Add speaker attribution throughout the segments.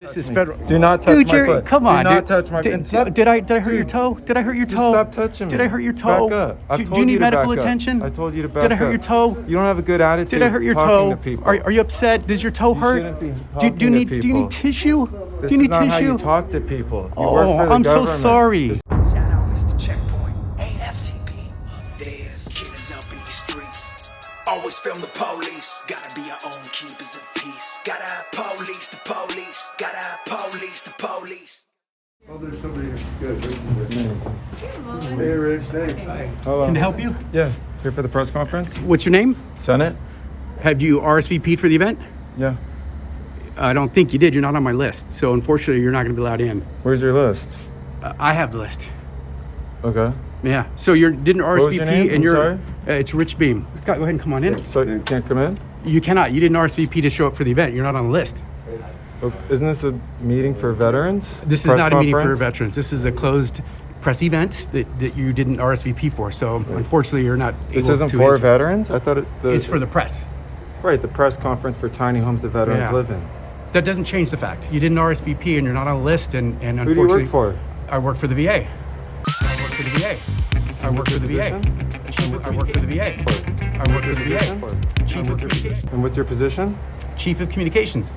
Speaker 1: This is federal.
Speaker 2: Do not touch my foot.
Speaker 1: Come on,
Speaker 2: Do not
Speaker 1: dude.
Speaker 2: touch my foot.
Speaker 1: Did I hurt your toe? Did I hurt your toe?
Speaker 2: Stop touching me.
Speaker 1: Did I hurt your toe?
Speaker 2: Back up. I
Speaker 1: Do
Speaker 2: told
Speaker 1: you need
Speaker 2: to
Speaker 1: medical
Speaker 2: back up.
Speaker 1: attention?
Speaker 2: I told you to back up.
Speaker 1: Did I hurt your toe?
Speaker 2: You don't have a good attitude.
Speaker 1: Did I hurt your
Speaker 2: talking
Speaker 1: toe?
Speaker 2: to people.
Speaker 1: Are you upset? Does your toe hurt?
Speaker 2: shouldn't be
Speaker 1: Do
Speaker 2: talking
Speaker 1: you
Speaker 2: to
Speaker 1: need
Speaker 2: people.
Speaker 1: tissue?
Speaker 2: This
Speaker 1: Do you need
Speaker 2: is not
Speaker 1: tissue?
Speaker 2: how you talk to people. You
Speaker 1: Oh,
Speaker 2: work for the
Speaker 1: I'm so
Speaker 2: government.
Speaker 1: sorry.
Speaker 2: This-
Speaker 3: Shout out Mrcheckpoint, AFTP. There's killers up in these streets. Always film the police. Gotta be our own keepers of peace. Gotta have police the police. Gotta have police the police.
Speaker 2: Oh, there's somebody here. Good. Hey, Rich. Thanks. Hello.
Speaker 1: Can I help you?
Speaker 2: Yeah. Here for the press conference?
Speaker 1: What's your name?
Speaker 2: Senate?
Speaker 1: Have you RSVP'd for the event?
Speaker 2: Yeah.
Speaker 1: I don't think you did. You're not on my list. So unfortunately, you're not going to be allowed in.
Speaker 2: Where's your list?
Speaker 1: I have the list.
Speaker 2: Okay.
Speaker 1: Yeah. So you didn't RSVP
Speaker 2: was your name?
Speaker 1: and
Speaker 2: I'm
Speaker 1: you're.
Speaker 2: sorry?
Speaker 1: It's Rich Beam. Scott, go ahead and come on in.
Speaker 2: So you can't come in?
Speaker 1: You cannot. You didn't RSVP to show up for the event. You're not on the list.
Speaker 2: Oh, isn't this a meeting for veterans?
Speaker 1: This is
Speaker 2: Press
Speaker 1: not a meeting for
Speaker 2: conference?
Speaker 1: veterans. This is a closed press event that you didn't RSVP for. So unfortunately, you're not able to.
Speaker 2: This isn't for veterans? I thought
Speaker 1: It's for the press.
Speaker 2: Right, the press conference for tiny homes that veterans
Speaker 1: Yeah.
Speaker 2: live in.
Speaker 1: That doesn't change the fact. You didn't RSVP and you're not on the list. And
Speaker 2: Who do you
Speaker 1: unfortunately,
Speaker 2: work for?
Speaker 1: I work for the VA. I work for the VA. I work for the VA. I work for the VA. I work for the VA. Chief of Communications.
Speaker 2: And what's your position?
Speaker 1: Chief of Communications.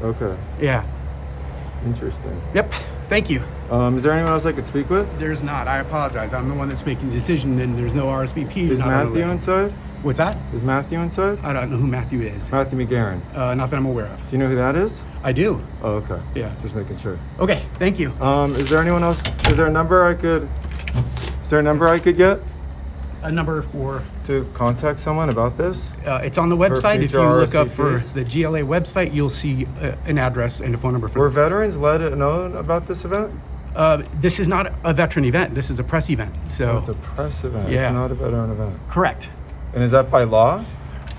Speaker 2: Okay,
Speaker 1: Yeah.
Speaker 2: interesting.
Speaker 1: Yep. Thank you.
Speaker 2: Is there anyone else I could speak with?
Speaker 1: There's not. I apologize. I'm the one that's making the decision, and there's no RSVP. You're
Speaker 2: Is
Speaker 1: not on the
Speaker 2: Matthew
Speaker 1: list.
Speaker 2: inside?
Speaker 1: What's that?
Speaker 2: Is Matthew inside?
Speaker 1: I don't know who Matthew is.
Speaker 2: Matthew McGarren.
Speaker 1: Not that I'm aware of.
Speaker 2: Do you know who that is?
Speaker 1: I do.
Speaker 2: Oh, okay.
Speaker 1: Yeah.
Speaker 2: Just making sure.
Speaker 1: Okay. Thank you.
Speaker 2: Is there anyone else? Is there a number I could? Is there a number I could get
Speaker 1: A number for.
Speaker 2: to contact someone about this?
Speaker 1: It's on the website. If you
Speaker 2: future
Speaker 1: look up for
Speaker 2: RSVPs?
Speaker 1: the GLA website, you'll see an address and a phone number for.
Speaker 2: Were veterans let know about this event?
Speaker 1: This is not a veteran event. This is a press event. So
Speaker 2: Oh, it's a press event.
Speaker 1: Yeah.
Speaker 2: It's not a veteran event.
Speaker 1: correct.
Speaker 2: And is that by law,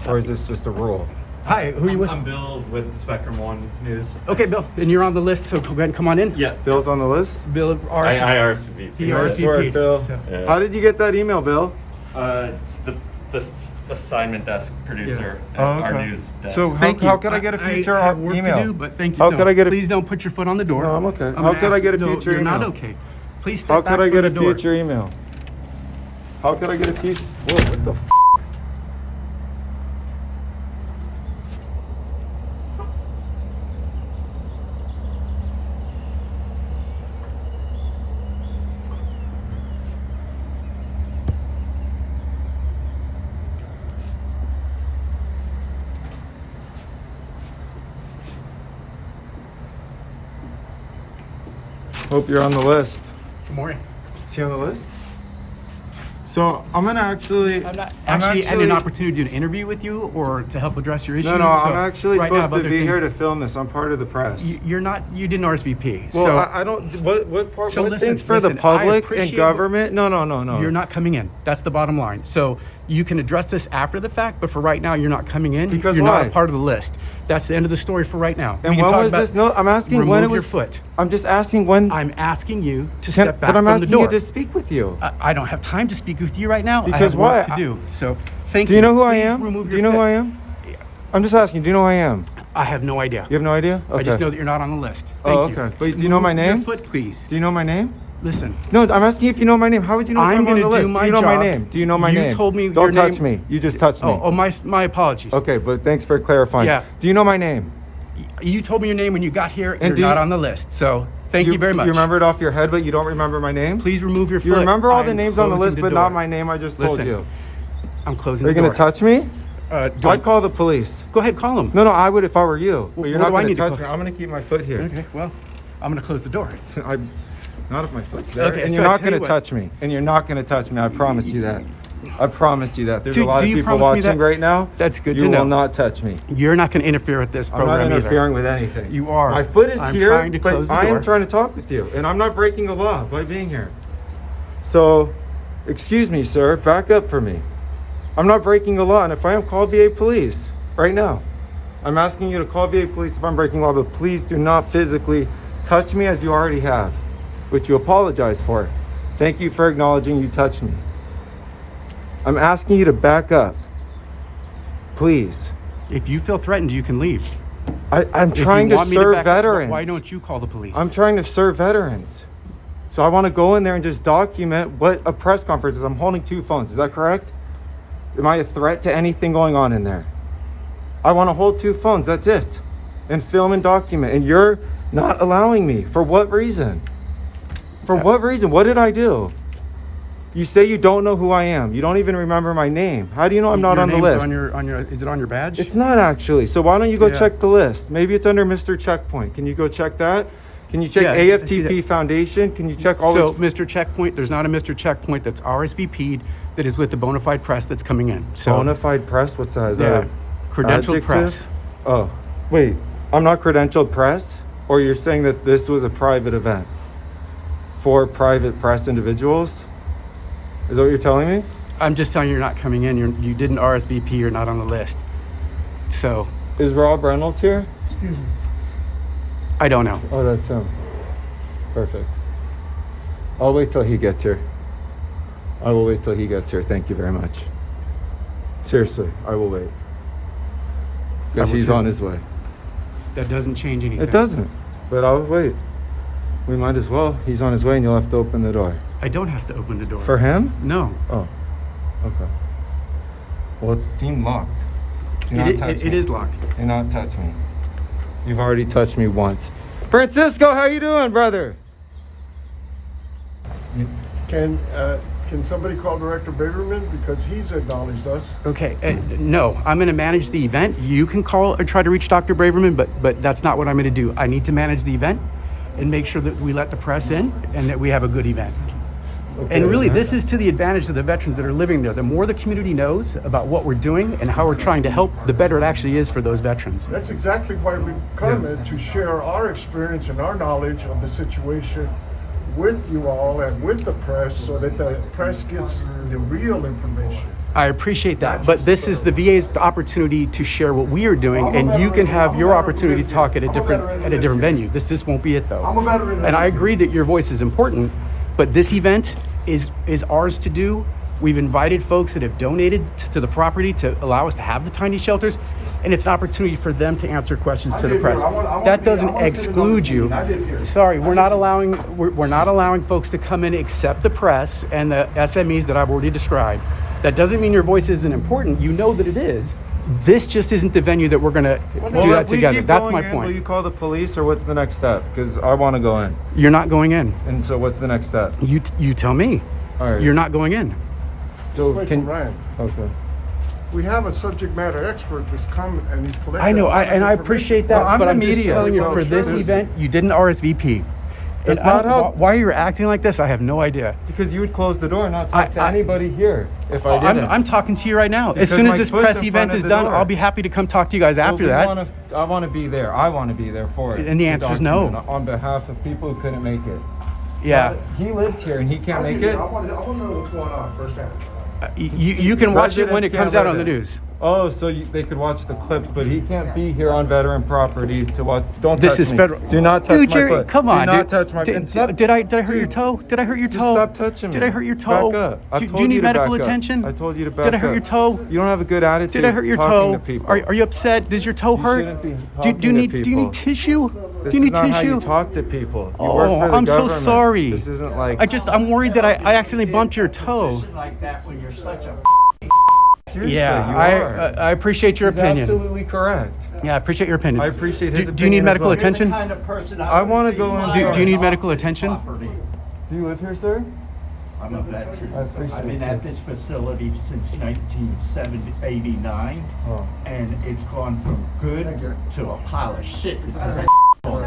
Speaker 2: or is this just a rule?
Speaker 1: Hi. Who are you with?
Speaker 4: I'm Bill with Spectrum One News.
Speaker 1: Okay, Bill. And you're on the list. So go ahead and come on in.
Speaker 4: Yeah,
Speaker 2: Bill's on the list.
Speaker 1: Bill.
Speaker 4: I RSVP.
Speaker 1: He
Speaker 2: Nice
Speaker 1: RSVP'd.
Speaker 2: work, Bill.
Speaker 1: So-
Speaker 4: Yeah.
Speaker 2: How did you get that email, Bill?
Speaker 4: The assignment desk producer at
Speaker 2: Oh,
Speaker 4: our
Speaker 2: okay.
Speaker 4: news desk.
Speaker 2: So how could I get a future
Speaker 1: I have work
Speaker 2: email?
Speaker 1: to do, but thank you.
Speaker 2: How
Speaker 1: No,
Speaker 2: could I get a-
Speaker 1: Please don't put your foot on the door.
Speaker 2: No, I'm okay.
Speaker 1: gonna
Speaker 2: How could I
Speaker 1: ask-
Speaker 2: get a
Speaker 1: no,
Speaker 2: future
Speaker 1: you're not
Speaker 2: email?
Speaker 1: okay. Please step
Speaker 2: How
Speaker 1: back
Speaker 2: could I
Speaker 1: from
Speaker 2: get
Speaker 1: the
Speaker 2: a
Speaker 1: door.
Speaker 2: future email? How could I get a future? Whoa, what the f? Hope you're on the list.
Speaker 1: Good morning.
Speaker 2: Is he on the list? So I'm gonna actually.
Speaker 1: I'm not actually had an opportunity to interview with you or to help address your issues.
Speaker 2: No,
Speaker 1: so
Speaker 2: I'm actually
Speaker 1: right now I
Speaker 2: supposed
Speaker 1: have
Speaker 2: to
Speaker 1: other
Speaker 2: be here to
Speaker 1: things-
Speaker 2: film this. I'm part of the press.
Speaker 1: You're not. You didn't RSVP.
Speaker 2: Well,
Speaker 1: so
Speaker 2: I don't. What part?
Speaker 1: So
Speaker 2: what
Speaker 1: listen,
Speaker 2: things for
Speaker 1: listen,
Speaker 2: the
Speaker 1: I
Speaker 2: public and
Speaker 1: appreciate
Speaker 2: government? No.
Speaker 1: you're not coming in. That's the bottom line. So you can address this after the fact, but for right now, you're not coming in.
Speaker 2: Because
Speaker 1: you're
Speaker 2: why?
Speaker 1: not a part of the list. That's the end of the story for right now.
Speaker 2: And
Speaker 1: We can
Speaker 2: when
Speaker 1: talk
Speaker 2: was
Speaker 1: about-
Speaker 2: this? No, I'm asking
Speaker 1: remove
Speaker 2: when it
Speaker 1: your
Speaker 2: was.
Speaker 1: foot.
Speaker 2: I'm just asking when.
Speaker 1: I'm asking you to step back
Speaker 2: but I'm
Speaker 1: from
Speaker 2: asking
Speaker 1: the door.
Speaker 2: you to speak with you.
Speaker 1: I don't have time to speak with you right now. I
Speaker 2: Because
Speaker 1: have work
Speaker 2: why?
Speaker 1: to do. So thank
Speaker 2: Do you know who I
Speaker 1: Please
Speaker 2: am?
Speaker 1: remove
Speaker 2: Do
Speaker 1: your
Speaker 2: you know who
Speaker 1: foot.
Speaker 2: I am? I'm just asking. Do you know who I am?
Speaker 1: I have no idea.
Speaker 2: You have no idea? Okay.
Speaker 1: I just know that you're not on the list. Thank
Speaker 2: Oh,
Speaker 1: you.
Speaker 2: okay. But do you know my
Speaker 1: Remove
Speaker 2: name?
Speaker 1: Your foot, please.
Speaker 2: Do you know my name?
Speaker 1: Listen.
Speaker 2: No, I'm asking if you know my name. How would you know if
Speaker 1: I'm
Speaker 2: I'm on
Speaker 1: gonna
Speaker 2: the
Speaker 1: do
Speaker 2: list?
Speaker 1: my
Speaker 2: Do you know my
Speaker 1: job.
Speaker 2: name? Do you know my
Speaker 1: You
Speaker 2: name?
Speaker 1: told me your
Speaker 2: Don't touch
Speaker 1: name-
Speaker 2: me. You just touched me.
Speaker 1: Oh, my apologies.
Speaker 2: Okay, but thanks for clarifying.
Speaker 1: Yeah.
Speaker 2: Do you know my name?
Speaker 1: You told me your name when you got here, and
Speaker 2: And
Speaker 1: you're
Speaker 2: do
Speaker 1: not
Speaker 2: you-
Speaker 1: on the list. So thank you very much.
Speaker 2: You remember it off your head, but you don't remember my name?
Speaker 1: Please remove your foot.
Speaker 2: You remember all the
Speaker 1: I'm
Speaker 2: names on the
Speaker 1: closing
Speaker 2: list,
Speaker 1: the
Speaker 2: but
Speaker 1: door.
Speaker 2: not my name I just told
Speaker 1: Listen,
Speaker 2: you.
Speaker 1: I'm closing
Speaker 2: Are you
Speaker 1: the
Speaker 2: going
Speaker 1: door.
Speaker 2: to touch me?
Speaker 1: Don't-
Speaker 2: I'd call the police.
Speaker 1: Go ahead, call him.
Speaker 2: No, I would if I were you. But you're
Speaker 1: what
Speaker 2: not
Speaker 1: do I
Speaker 2: going
Speaker 1: need
Speaker 2: to
Speaker 1: to
Speaker 2: touch
Speaker 1: call?
Speaker 2: me. I'm going to keep my foot here.
Speaker 1: Okay, well, I'm going to close the door.
Speaker 2: I'm not if my foot's there.
Speaker 1: Okay,
Speaker 2: and
Speaker 1: so
Speaker 2: you're
Speaker 1: I
Speaker 2: not
Speaker 1: tell
Speaker 2: going
Speaker 1: you
Speaker 2: to
Speaker 1: what.
Speaker 2: touch me. And you're not going to touch me. I promise you that. I promise you that. There's a lot
Speaker 1: do
Speaker 2: of
Speaker 1: you
Speaker 2: people
Speaker 1: promise me
Speaker 2: watching
Speaker 1: that?
Speaker 2: right now.
Speaker 1: That's good
Speaker 2: you
Speaker 1: to know.
Speaker 2: will not touch me.
Speaker 1: You're not going to interfere with this
Speaker 2: I'm
Speaker 1: program
Speaker 2: not
Speaker 1: either.
Speaker 2: interfering with anything.
Speaker 1: You are.
Speaker 2: My foot is
Speaker 1: I'm
Speaker 2: here,
Speaker 1: trying to
Speaker 2: but
Speaker 1: close the
Speaker 2: I am
Speaker 1: door.
Speaker 2: trying to talk with you, and I'm not breaking a law by being here. So, excuse me, sir, back up for me. I'm not breaking a law, and if I am, call VA police right now. I'm asking you to call VA police if I'm breaking law, but please do not physically touch me as you already have, which you apologize for. Thank you for acknowledging you touched me. I'm asking you to back up. Please.
Speaker 1: If you feel threatened, you can leave.
Speaker 2: I'm
Speaker 1: If you
Speaker 2: trying to
Speaker 1: want me
Speaker 2: serve
Speaker 1: back up,
Speaker 2: veterans.
Speaker 1: Why don't you call the police?
Speaker 2: I'm trying to serve veterans. So I want to go in there and just document what a press conference is. I'm holding 2 phones. Is that correct? Am I a threat to anything going on in there? I want to hold 2 phones. That's it. And film and document. And you're not allowing me. For what reason? For what reason? What did I do? You say you don't know who I am. You don't even remember my name. How do you know I'm not
Speaker 1: Your
Speaker 2: on the
Speaker 1: name's
Speaker 2: list?
Speaker 1: On your, is it on your badge?
Speaker 2: It's not actually. So why don't you go
Speaker 1: Yeah.
Speaker 2: check the list? Maybe it's under Mrcheckpoint. Can you go check that? Can you check
Speaker 1: Yeah, I see
Speaker 2: AFTP
Speaker 1: that.
Speaker 2: Foundation? Can you check all
Speaker 1: So,
Speaker 2: this?
Speaker 1: Mrcheckpoint, there's not a Mrcheckpoint that's RSVP'd that is with the bona fide press that's coming in. So,
Speaker 2: Bona fide press? What's that? Is
Speaker 1: yeah,
Speaker 2: that a
Speaker 1: credentialed
Speaker 2: adjective?
Speaker 1: press.
Speaker 2: Oh, wait. I'm not credentialed press? Or you're saying that this was a private event for private press individuals? Is that what you're telling me?
Speaker 1: I'm just telling you, you're not coming in. You didn't RSVP. You're not on the list. So,
Speaker 2: Is Rob Reynolds here?
Speaker 1: I don't know.
Speaker 2: Oh, that's him. Perfect. I'll wait till he gets here. I will wait till he gets here. Thank you very much. Seriously, I will wait. Because
Speaker 1: will
Speaker 2: he's
Speaker 1: too.
Speaker 2: on his way.
Speaker 1: That doesn't change anything.
Speaker 2: It doesn't, but I'll wait. We might as well. He's on his way and you'll have to open the door.
Speaker 1: I don't have to open the door.
Speaker 2: For him?
Speaker 1: No.
Speaker 2: Oh, okay. Well, it seemed locked. Do not touch
Speaker 1: It
Speaker 2: me.
Speaker 1: is locked.
Speaker 2: Do not touch me. You've already touched me once. Francisco, how you doing, brother?
Speaker 5: Can somebody call Director Braverman because he's acknowledged us?
Speaker 1: Okay. No, I'm going to manage the event. You can call or try to reach Dr. Braverman, but that's not what I'm going to do. I need to manage the event and make sure that we let the press in and that we have a good event. And really, this is to the advantage of the veterans that are living there. The more the community knows about what we're doing and how we're trying to help, the better it actually is for those veterans.
Speaker 5: That's exactly why we come in, to share our experience and our knowledge of the situation with you all and with the press so that the press gets the real information.
Speaker 1: I appreciate that, but this is the VA's opportunity to share what we are doing, and you can have your opportunity to talk at a different venue. This won't be it though.
Speaker 5: I'm a veteran.
Speaker 1: And I agree that your voice is important, but this event is ours to do. We've invited folks that have donated to the property to allow us to have the tiny shelters, and it's an opportunity for them to answer questions to the
Speaker 5: live here.
Speaker 1: press.
Speaker 5: I wanna
Speaker 1: That
Speaker 5: be-
Speaker 1: doesn't
Speaker 5: I wanna sit in on
Speaker 1: exclude
Speaker 5: this
Speaker 1: you.
Speaker 5: meeting. I live here.
Speaker 1: Sorry, we're not allowing folks to come in except the press and the SMEs that I've already described. That doesn't mean your voice isn't important. You know that it is. This just isn't the venue that we're going to do that
Speaker 2: if we
Speaker 1: together.
Speaker 2: keep
Speaker 1: That's
Speaker 2: going
Speaker 1: my
Speaker 2: in,
Speaker 1: point.
Speaker 2: Will you call the police or what's the next step? Because I want to go in.
Speaker 1: You're not going in.
Speaker 2: And so what's the next step?
Speaker 1: You tell me.
Speaker 2: All right.
Speaker 1: You're not going in.
Speaker 2: So
Speaker 5: Wait
Speaker 2: can
Speaker 5: for Ryan.
Speaker 2: Okay.
Speaker 5: We have a subject matter expert that's come and he's collected.
Speaker 1: I know,
Speaker 5: a lot of
Speaker 1: and I
Speaker 5: information.
Speaker 1: appreciate that,
Speaker 2: Well, I'm
Speaker 1: but
Speaker 2: the
Speaker 1: I'm just
Speaker 2: media,
Speaker 1: telling you
Speaker 2: so
Speaker 1: for this
Speaker 2: sure.
Speaker 1: event, you didn't RSVP.
Speaker 2: That's
Speaker 1: And I
Speaker 2: not
Speaker 1: don't-
Speaker 2: how-
Speaker 1: Why you're acting like this, I have no idea.
Speaker 2: Because you would close the door and not talk to
Speaker 1: I-
Speaker 2: anybody here if I didn't.
Speaker 1: I'm talking to you right now.
Speaker 2: Because
Speaker 1: as soon
Speaker 2: my
Speaker 1: as this
Speaker 2: foot's
Speaker 1: press
Speaker 2: in
Speaker 1: event
Speaker 2: front
Speaker 1: is
Speaker 2: of the
Speaker 1: done,
Speaker 2: door.
Speaker 1: I'll be happy to come talk to you guys after
Speaker 2: Well,
Speaker 1: that.
Speaker 2: I want to be there. I want to be there for it.
Speaker 1: And the
Speaker 2: to
Speaker 1: answer is no.
Speaker 2: document On behalf of people who couldn't make it.
Speaker 1: Yeah.
Speaker 2: He lives here and he can't
Speaker 5: I
Speaker 2: make
Speaker 5: live
Speaker 2: it.
Speaker 5: here. I want to know what's going on firsthand.
Speaker 1: You can watch it when it
Speaker 2: Residents
Speaker 1: comes
Speaker 2: can't
Speaker 1: out on the
Speaker 2: live it.
Speaker 1: news.
Speaker 2: Oh, so they could watch the clips, but he can't be here on veteran property to watch. Don't
Speaker 1: This
Speaker 2: touch
Speaker 1: is
Speaker 2: me.
Speaker 1: federal.
Speaker 2: Do not touch
Speaker 1: Dude,
Speaker 2: my
Speaker 1: you're,
Speaker 2: foot.
Speaker 1: come on,
Speaker 2: Do not
Speaker 1: dude.
Speaker 2: touch my
Speaker 1: Did,
Speaker 2: foot.
Speaker 1: did I hurt your toe? Did I hurt your
Speaker 2: Just
Speaker 1: toe?
Speaker 2: stop touching me.
Speaker 1: Did I hurt your toe?
Speaker 2: Back up. I've
Speaker 1: Do
Speaker 2: told
Speaker 1: you need
Speaker 2: to
Speaker 1: medical
Speaker 2: back up.
Speaker 1: attention?
Speaker 2: I told you to back
Speaker 1: Did I
Speaker 2: up.
Speaker 1: hurt your toe?
Speaker 2: You don't have a good attitude.
Speaker 1: Did I hurt your
Speaker 2: talking
Speaker 1: toe?
Speaker 2: To people.
Speaker 1: Are you upset? Does your toe
Speaker 2: You
Speaker 1: hurt?
Speaker 2: shouldn't be
Speaker 1: Do
Speaker 2: talking
Speaker 1: you
Speaker 2: to
Speaker 1: need
Speaker 2: people.
Speaker 1: tissue?
Speaker 2: This
Speaker 1: Do you need
Speaker 2: is not
Speaker 1: tissue?
Speaker 2: how you talk to people. You
Speaker 1: Oh,
Speaker 2: work for the
Speaker 1: I'm so
Speaker 2: government.
Speaker 1: sorry.
Speaker 2: This isn't like.
Speaker 1: I'm worried that I accidentally bumped your toe.
Speaker 6: Like that when you're such a
Speaker 2: Seriously,
Speaker 1: Yeah,
Speaker 2: you are.
Speaker 1: I apprate your
Speaker 2: He's
Speaker 1: opinion.
Speaker 2: absolutely correct.
Speaker 1: Yeah, I appreciate your opinion.
Speaker 2: I appreciate his
Speaker 1: Do you need
Speaker 2: opinion as
Speaker 1: medical
Speaker 2: well.
Speaker 1: attention?
Speaker 6: You're the kind of person
Speaker 2: I
Speaker 6: would
Speaker 2: wanna
Speaker 6: see
Speaker 2: go in-
Speaker 6: flying
Speaker 1: Do you need
Speaker 6: off
Speaker 1: medical
Speaker 6: this
Speaker 1: attention?
Speaker 6: property.
Speaker 2: Do you live here, sir?
Speaker 6: I'm a veteran.
Speaker 2: I appreciate
Speaker 6: I've been
Speaker 2: you.
Speaker 6: at this facility since 1989,
Speaker 2: Oh.
Speaker 6: and it's gone from good to a pile of shit because of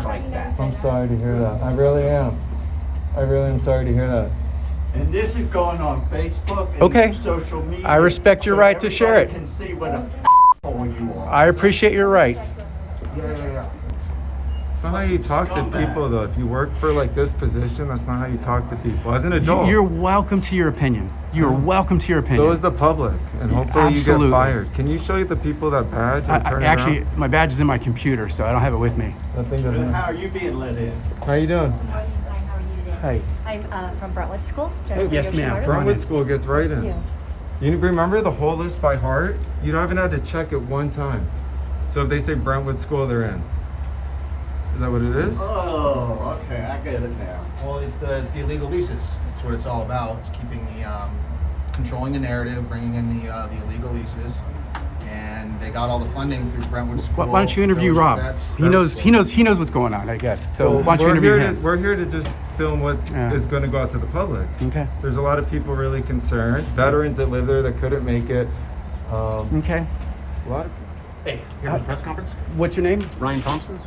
Speaker 6: like that.
Speaker 2: I'm sorry to hear that. I really am. I really am sorry to hear that.
Speaker 6: And this is going on Facebook and
Speaker 1: Okay.
Speaker 6: social media.
Speaker 1: I respect your
Speaker 6: so
Speaker 1: right to share
Speaker 6: everybody
Speaker 1: it.
Speaker 6: Can see what a you are.
Speaker 1: I appreciate your rights.
Speaker 5: Yeah.
Speaker 2: It's not how you talk to
Speaker 6: Scumbag.
Speaker 2: people, though. If you work for like this position, that's not how you talk to people. As an adult,
Speaker 1: You're welcome to your opinion. You're welcome to your opinion.
Speaker 2: so is the public, and hopefully you
Speaker 1: Absolutely.
Speaker 2: get fired. Can you show the people that badge? And turn it
Speaker 1: Actually,
Speaker 2: around?
Speaker 1: my badge is in my computer, so I don't have it with me.
Speaker 2: That thing
Speaker 6: Then
Speaker 2: doesn't.
Speaker 6: how are you being let in?
Speaker 2: How you doing?
Speaker 7: Morning. Hi, how are you today?
Speaker 1: Hey.
Speaker 7: I'm from Brentwood School.
Speaker 1: Yes, ma'am.
Speaker 2: Brentwood School gets right
Speaker 7: Thank
Speaker 2: in.
Speaker 7: you.
Speaker 2: You remember the whole list by heart? You haven't had to check it one time. So if they say Brentwood School, they're in. Is that what it is?
Speaker 6: Oh, okay, I get it now. Well, it's the illegal leases. That's what it's all about. It's keeping the controlling the narrative, bringing in the illegal leases, and they got all the funding through Brentwood School.
Speaker 1: Why don't you interview
Speaker 6: Village
Speaker 1: Rob?
Speaker 6: Vets.
Speaker 1: He knows what's going on, I guess. So why don't you
Speaker 2: we're
Speaker 1: interview
Speaker 2: here
Speaker 1: him?
Speaker 2: we're here to just film what is going to go out to the public.
Speaker 1: Okay.
Speaker 2: There's a lot of people really concerned. Veterans that live there that couldn't make it.
Speaker 1: Okay.
Speaker 2: A lot of
Speaker 8: Hey, here at the press conference,
Speaker 1: What's your name?
Speaker 8: Ryan Thompson.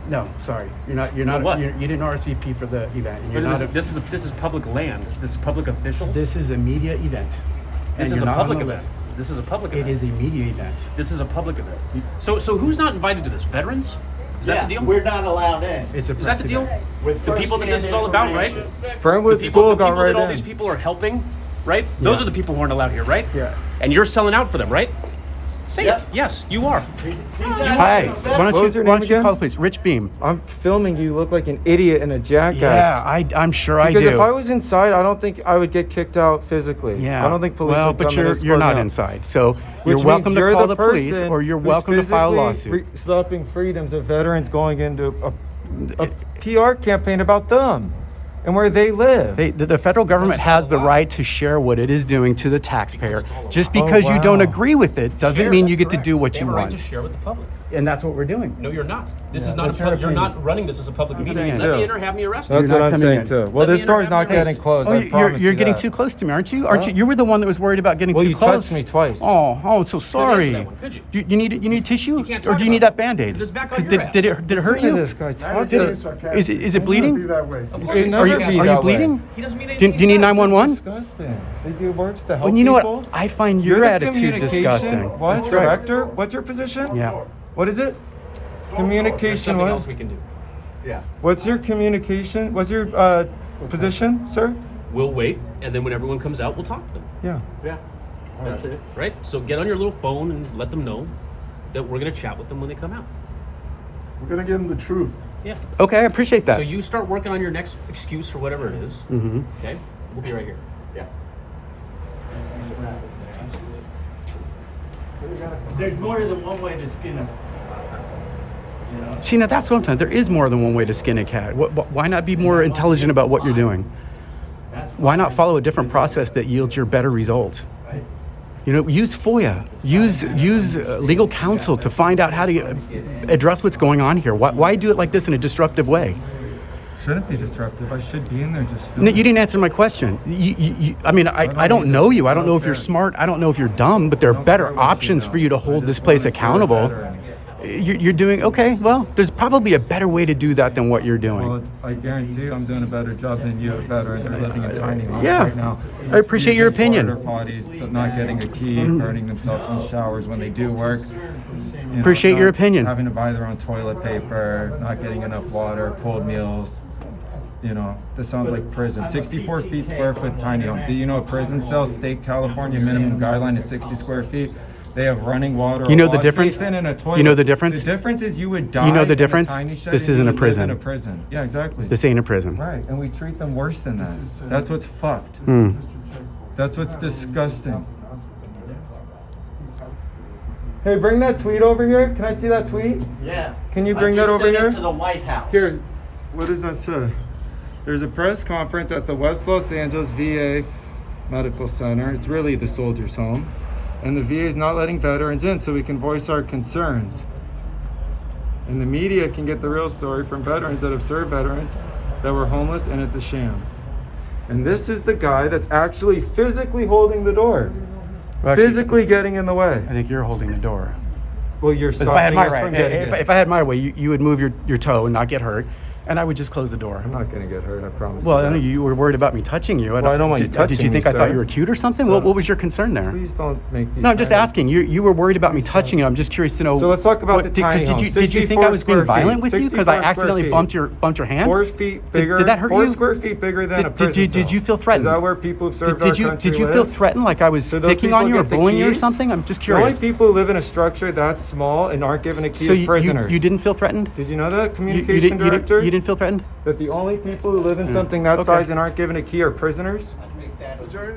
Speaker 1: No, sorry. You're not.
Speaker 8: what?
Speaker 1: You didn't RSVP for the event. And you're
Speaker 8: But
Speaker 1: not.
Speaker 8: this is public land. This is public officials.
Speaker 1: This is a media event.
Speaker 8: This
Speaker 1: and
Speaker 8: is
Speaker 1: you're
Speaker 8: a
Speaker 1: not on
Speaker 8: public
Speaker 1: the
Speaker 8: event.
Speaker 1: list.
Speaker 8: This is a public
Speaker 1: It
Speaker 8: event.
Speaker 1: is a media event.
Speaker 8: This is a public event. So who's not invited to this? Veterans? Is that the deal?
Speaker 6: We're not allowed in.
Speaker 1: It's a
Speaker 8: Is
Speaker 1: press
Speaker 8: that the deal?
Speaker 1: event.
Speaker 6: With
Speaker 8: The people that this is all about, right?
Speaker 2: Brentwood
Speaker 8: The people
Speaker 2: School got right
Speaker 8: that all
Speaker 2: in.
Speaker 8: these people are helping, right? Those
Speaker 1: Yeah.
Speaker 8: are the people who aren't allowed here, right?
Speaker 1: Yeah.
Speaker 8: And you're selling out for them, right? Say
Speaker 6: Yep.
Speaker 8: it. Yes, you are.
Speaker 1: Hi. Why
Speaker 2: What was your
Speaker 1: don't
Speaker 2: name
Speaker 1: you
Speaker 2: again?
Speaker 1: call the police? Rich Beam.
Speaker 2: I'm filming you look like an idiot and a jackass.
Speaker 1: Yeah, I'm sure I do.
Speaker 2: Because if I was inside, I don't think I would get kicked out physically.
Speaker 1: Yeah.
Speaker 2: I don't think police
Speaker 1: Well,
Speaker 2: would
Speaker 1: but
Speaker 2: come and
Speaker 1: you're
Speaker 2: escort
Speaker 1: not
Speaker 2: me out.
Speaker 1: inside, so
Speaker 2: Which
Speaker 1: you're welcome
Speaker 2: means
Speaker 1: to
Speaker 2: you're
Speaker 1: call
Speaker 2: the
Speaker 1: the police,
Speaker 2: person
Speaker 1: or you're
Speaker 2: who's
Speaker 1: welcome to file a
Speaker 2: physically
Speaker 1: lawsuit.
Speaker 2: stopping freedoms of veterans going into a PR campaign about them and where they live.
Speaker 1: The federal government has the right to share what it is doing to the taxpayer. Just because you don't
Speaker 2: wow.
Speaker 1: agree with it doesn't
Speaker 8: Share,
Speaker 1: mean
Speaker 8: that's
Speaker 1: you get to
Speaker 8: correct.
Speaker 1: do what
Speaker 8: They
Speaker 1: you
Speaker 8: have a right
Speaker 1: want.
Speaker 8: to share with the public.
Speaker 1: And that's what we're doing.
Speaker 8: No, you're not. This is
Speaker 2: Yeah,
Speaker 8: not a
Speaker 2: what's your
Speaker 8: public. You're
Speaker 2: opinion?
Speaker 8: not running this as a public meeting.
Speaker 1: saying
Speaker 8: Let me
Speaker 2: too.
Speaker 8: in or have me arrested.
Speaker 2: That's
Speaker 1: You're
Speaker 2: what
Speaker 1: not
Speaker 2: I'm
Speaker 1: coming
Speaker 2: saying
Speaker 1: in.
Speaker 2: too. Well,
Speaker 8: Let me
Speaker 2: this
Speaker 8: in or
Speaker 2: store's
Speaker 8: have
Speaker 2: not
Speaker 8: me
Speaker 2: getting
Speaker 8: arrested.
Speaker 2: closed.
Speaker 1: Oh,
Speaker 2: I
Speaker 1: you're
Speaker 2: promise you
Speaker 1: getting
Speaker 2: that.
Speaker 1: too close to me, aren't you? Aren't you? You were the one that was worried about getting
Speaker 2: Well,
Speaker 1: too
Speaker 2: you
Speaker 1: close.
Speaker 2: touched me twice.
Speaker 1: Oh, so sorry.
Speaker 8: that one, could you?
Speaker 1: You need tissue,
Speaker 8: You can't
Speaker 1: or
Speaker 8: talk
Speaker 1: do you need
Speaker 8: about
Speaker 1: that
Speaker 8: it,
Speaker 1: Band-Aid?
Speaker 8: 'cause it's back on
Speaker 1: 'Cause
Speaker 8: your
Speaker 1: did,
Speaker 8: ass.
Speaker 1: did it hurt
Speaker 2: Listen to
Speaker 1: you?
Speaker 2: this guy.
Speaker 5: Now
Speaker 2: Talk
Speaker 5: you're
Speaker 2: to
Speaker 5: being
Speaker 2: the-
Speaker 5: sarcastic.
Speaker 1: Is it
Speaker 5: It's gonna
Speaker 1: bleeding?
Speaker 5: Be that way.
Speaker 8: Of course
Speaker 2: It
Speaker 8: it's
Speaker 2: never
Speaker 8: sarcastic.
Speaker 2: be
Speaker 1: Are you
Speaker 2: that way.
Speaker 1: bleeding?
Speaker 8: He doesn't mean
Speaker 1: Do
Speaker 8: anything.
Speaker 1: you need
Speaker 8: he says.
Speaker 1: 911?
Speaker 2: Disgusting. They do works to help
Speaker 1: Well, you know
Speaker 2: people.
Speaker 1: what? I find
Speaker 2: You're
Speaker 1: your
Speaker 2: the
Speaker 1: attitude
Speaker 2: communication-
Speaker 1: disgusting.
Speaker 2: What?
Speaker 1: That's right.
Speaker 2: Director? What's your position?
Speaker 1: Yeah.
Speaker 2: What is it?
Speaker 8: There's
Speaker 2: Communication.
Speaker 8: something
Speaker 2: What?
Speaker 8: else we can do.
Speaker 6: Yeah.
Speaker 2: What's your communication? What's your position, sir?
Speaker 8: We'll wait, and then when everyone comes out, we'll talk to them.
Speaker 2: Yeah.
Speaker 8: Yeah. That's it. Right? So get on your little phone and let them know that we're going to chat with them when they come out.
Speaker 5: We're gonna give them the truth.
Speaker 8: Yeah.
Speaker 1: Okay, I appreciate that.
Speaker 8: So you start working on your next excuse or whatever it is.
Speaker 1: Mhm.
Speaker 8: Okay? We'll be right here.
Speaker 6: Yeah. There's more than one way to skin a. You know.
Speaker 1: See, now that's what I'm saying. There is more than one way to skin a cat. Why not be more intelligent about what you're doing? Why not follow a different process that yields your better results? You know, use FOIA, use legal counsel to find out how to address what's going on here. Why do it like this in a disruptive way?
Speaker 2: Shouldn't be disruptive. I should be in there just
Speaker 1: No,
Speaker 2: filming.
Speaker 1: you didn't answer my question. I mean, I don't know you. I don't know if you're smart. I don't know if you're dumb, but there are better options for you to hold this place accountable. You're doing, okay, well, there's probably a better way to do that than what you're doing.
Speaker 2: Well, I guarantee you I'm doing a better job than you veterans are living in tiny homes
Speaker 1: Yeah.
Speaker 2: right now.
Speaker 1: I appreciate your
Speaker 2: Using
Speaker 1: opinion.
Speaker 2: porta potties, but not getting a key, burning themselves in showers when they do work. You know,
Speaker 1: Appreciate your
Speaker 2: not
Speaker 1: opinion.
Speaker 2: Having to buy their own toilet paper, not getting enough water, cold meals. You know, this sounds like prison. 64 feet square foot tiny home. Do you know a prison cell, state California minimum guideline is 60 square feet? They have running water.
Speaker 1: You know
Speaker 2: a
Speaker 1: the
Speaker 2: wash
Speaker 1: difference?
Speaker 2: basin, and a toilet.
Speaker 1: You know the difference?
Speaker 2: The difference is you would die.
Speaker 1: You know the
Speaker 2: in a
Speaker 1: difference?
Speaker 2: tiny shed
Speaker 1: This
Speaker 2: and
Speaker 1: isn't
Speaker 2: you
Speaker 1: a
Speaker 2: would live
Speaker 1: prison.
Speaker 2: in a prison. Yeah, exactly.
Speaker 1: This ain't a prison.
Speaker 2: Right, and we treat them worse than that. That's what's fucked.
Speaker 1: Hmm.
Speaker 2: That's what's disgusting. Hey, bring that tweet over here. Can I see that tweet?
Speaker 6: Yeah.
Speaker 2: Can you
Speaker 6: I
Speaker 2: bring
Speaker 6: just
Speaker 2: that over
Speaker 6: sent it
Speaker 2: here?
Speaker 6: to the White House.
Speaker 2: Here, what does that say? There's a press conference at the West Los Angeles VA Medical Center. It's really the soldiers' home. And the VA is not letting veterans in so we can voice our concerns. And the media can get the real story from veterans that have served veterans that were homeless, and it's a sham. And this is the guy that's actually physically holding the door.
Speaker 1: Well, actually,
Speaker 2: Physically getting in the way.
Speaker 1: I think you're holding the door.
Speaker 2: Well, you're
Speaker 1: If I had
Speaker 2: stopping
Speaker 1: my
Speaker 2: us
Speaker 1: right,
Speaker 2: from getting in.
Speaker 1: if I had my way, you would move your toe and not get hurt, and I would just close the door.
Speaker 2: I'm not gonna get hurt, I promise.
Speaker 1: Well,
Speaker 2: you
Speaker 1: I know
Speaker 2: that.
Speaker 1: you were worried about me touching you.
Speaker 2: Well, I don't want you
Speaker 1: Did
Speaker 2: touching
Speaker 1: you
Speaker 2: me,
Speaker 1: think I thought
Speaker 2: sir.
Speaker 1: you were cute or something?
Speaker 2: Stop.
Speaker 1: What was your concern there?
Speaker 2: Please don't make these.
Speaker 1: No, I'm just
Speaker 2: kind of-
Speaker 1: asking. You were worried about me touching you. I'm just curious to know.
Speaker 2: So let's talk about the
Speaker 1: did,
Speaker 2: tiny
Speaker 1: did you
Speaker 2: home.
Speaker 1: did you think I was
Speaker 2: 64
Speaker 1: being
Speaker 2: square
Speaker 1: violent
Speaker 2: feet.
Speaker 1: with you because I
Speaker 2: 64
Speaker 1: accidentally
Speaker 2: square
Speaker 1: bumped your hand?
Speaker 2: 4 feet bigger.
Speaker 1: Did that hurt
Speaker 2: 4
Speaker 1: you?
Speaker 2: square feet bigger than a
Speaker 1: Did
Speaker 2: prison
Speaker 1: you
Speaker 2: cell.
Speaker 1: feel threatened?
Speaker 2: Is that where people who served
Speaker 1: Did
Speaker 2: our
Speaker 1: you
Speaker 2: country
Speaker 1: did you
Speaker 2: live?
Speaker 1: feel threatened like I was
Speaker 2: So those
Speaker 1: picking on
Speaker 2: people
Speaker 1: you or
Speaker 2: get the
Speaker 1: bullying you or
Speaker 2: keys?
Speaker 1: something? I'm just
Speaker 2: The only
Speaker 1: curious.
Speaker 2: people who live in a structure that small and aren't given a key
Speaker 1: So
Speaker 2: is prisoners.
Speaker 1: you didn't feel threatened?
Speaker 2: Did you know that,
Speaker 1: You
Speaker 2: communication director?
Speaker 1: didn't feel threatened?
Speaker 2: That the only people who live in something that
Speaker 1: Okay.
Speaker 2: size and aren't given a key are prisoners?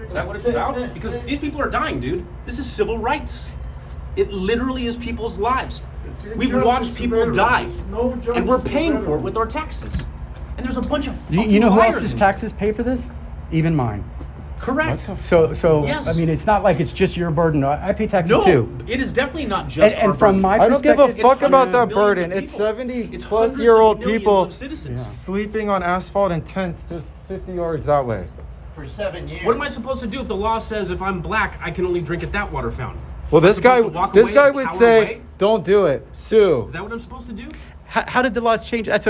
Speaker 8: Is that what it's about? Because these people are dying, dude. This is civil rights. It literally is people's lives.
Speaker 5: It's
Speaker 8: We
Speaker 5: injustice
Speaker 8: watch
Speaker 5: to
Speaker 8: people
Speaker 5: veterans.
Speaker 8: die,
Speaker 5: No justice
Speaker 8: and we're
Speaker 5: to
Speaker 8: paying for it
Speaker 5: veterans.
Speaker 8: with our taxes. And there's a bunch of fucking
Speaker 1: You know who
Speaker 8: liars
Speaker 1: else's
Speaker 8: in
Speaker 1: taxes pay for this? Even mine.
Speaker 8: here. Correct.
Speaker 1: So
Speaker 8: Yes.
Speaker 1: I mean, it's not like it's just your burden. I pay taxes
Speaker 8: No,
Speaker 1: too.
Speaker 8: it is definitely not just
Speaker 1: And
Speaker 8: our
Speaker 1: from
Speaker 8: burden.
Speaker 1: my
Speaker 2: I don't give a
Speaker 1: perspective,
Speaker 2: fuck about
Speaker 8: hundreds
Speaker 2: that
Speaker 8: of millions
Speaker 2: burden.
Speaker 8: of
Speaker 2: It's
Speaker 8: people.
Speaker 2: 70
Speaker 8: It's
Speaker 2: plus
Speaker 8: hundreds
Speaker 2: year old
Speaker 8: of millions
Speaker 2: people
Speaker 8: of citizens.
Speaker 2: sleeping on asphalt in tents just 50 yards that way.
Speaker 9: For 7 years.
Speaker 8: What am I supposed to do if the law says if I'm black, I can only drink at that water fountain?
Speaker 2: Well,
Speaker 8: Am I
Speaker 2: this guy,
Speaker 8: supposed to walk away and
Speaker 2: would
Speaker 8: cower
Speaker 2: say,
Speaker 8: away?
Speaker 2: "Don't do it. Sue."
Speaker 8: Is that what I'm supposed to do?
Speaker 1: how did the laws change? That's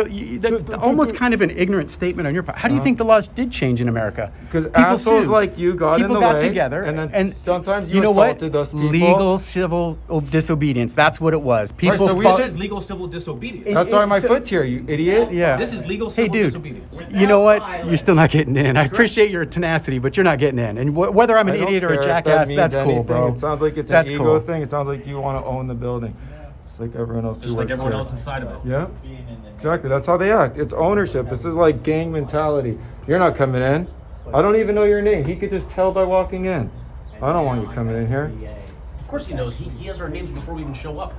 Speaker 1: almost kind of an ignorant statement on your part. How do you think the laws did change in America?
Speaker 2: Because
Speaker 1: People
Speaker 2: assholes
Speaker 1: sued.
Speaker 2: like you got in
Speaker 1: People
Speaker 2: the
Speaker 1: got
Speaker 2: way,
Speaker 1: together,
Speaker 2: and then sometimes you
Speaker 1: you know what?
Speaker 2: assaulted those people.
Speaker 1: Legal civil disobedience. That's what it was. People
Speaker 2: so we
Speaker 1: fought-
Speaker 8: This is legal civil disobedience.
Speaker 2: That's why my foot's here, you idiot.
Speaker 1: Yeah.
Speaker 8: This is legal
Speaker 1: Hey,
Speaker 8: civil
Speaker 1: dude.
Speaker 8: disobedience.
Speaker 1: You know what? You're still not getting in. I appreciate your tenacity, but you're not getting in. And whether I'm an
Speaker 2: I don't
Speaker 1: idiot or
Speaker 2: care
Speaker 1: a
Speaker 2: if that
Speaker 1: jackass,
Speaker 2: means
Speaker 1: that's cool,
Speaker 2: anything.
Speaker 1: bro.
Speaker 2: It sounds like it's
Speaker 1: That's
Speaker 2: an ego
Speaker 1: cool.
Speaker 2: thing. It sounds like you want to own the building. Just like everyone else
Speaker 8: Just
Speaker 2: who
Speaker 8: like
Speaker 2: works
Speaker 8: everyone
Speaker 2: here.
Speaker 8: else inside of it.
Speaker 2: Yeah, exactly. That's how they act. It's ownership. This is like gang mentality. You're not coming in. I don't even know your name. He could just tell by walking in. I don't want you coming in here.
Speaker 8: Of course he knows. He has our names before we even show up.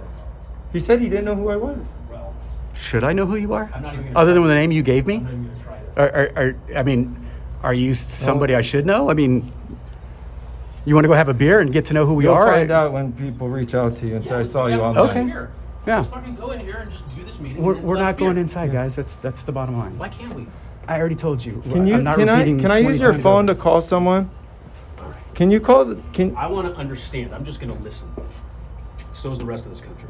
Speaker 2: He said he didn't know who I was.
Speaker 8: Well,
Speaker 1: Should I know who you are?
Speaker 8: I'm not even gonna
Speaker 1: Other
Speaker 8: try
Speaker 1: than
Speaker 8: it.
Speaker 1: the name you gave me?
Speaker 8: I'm not even going to try it.
Speaker 1: I mean, are you somebody I should know? I mean, you want to go have a beer and get to know who we
Speaker 2: You'll
Speaker 1: are?
Speaker 2: find out when people reach out to you and say, I saw you
Speaker 8: Yeah,
Speaker 2: online.
Speaker 1: Okay.
Speaker 8: Here.
Speaker 1: Yeah.
Speaker 8: Let's fucking go in here and just do this meeting.
Speaker 1: We're,
Speaker 8: and then
Speaker 1: we're
Speaker 8: have
Speaker 1: not
Speaker 8: beer.
Speaker 1: going inside, guys. That's the bottom line.
Speaker 8: Why can't we?
Speaker 1: I already told you.
Speaker 2: Can you?
Speaker 1: I'm not
Speaker 2: Can I?
Speaker 1: repeating
Speaker 2: Can I
Speaker 1: 20
Speaker 2: use your
Speaker 1: times
Speaker 2: phone
Speaker 1: over.
Speaker 2: to call someone? Can you call? Can?
Speaker 8: I want to understand. I'm just going to listen. So is the rest of this country.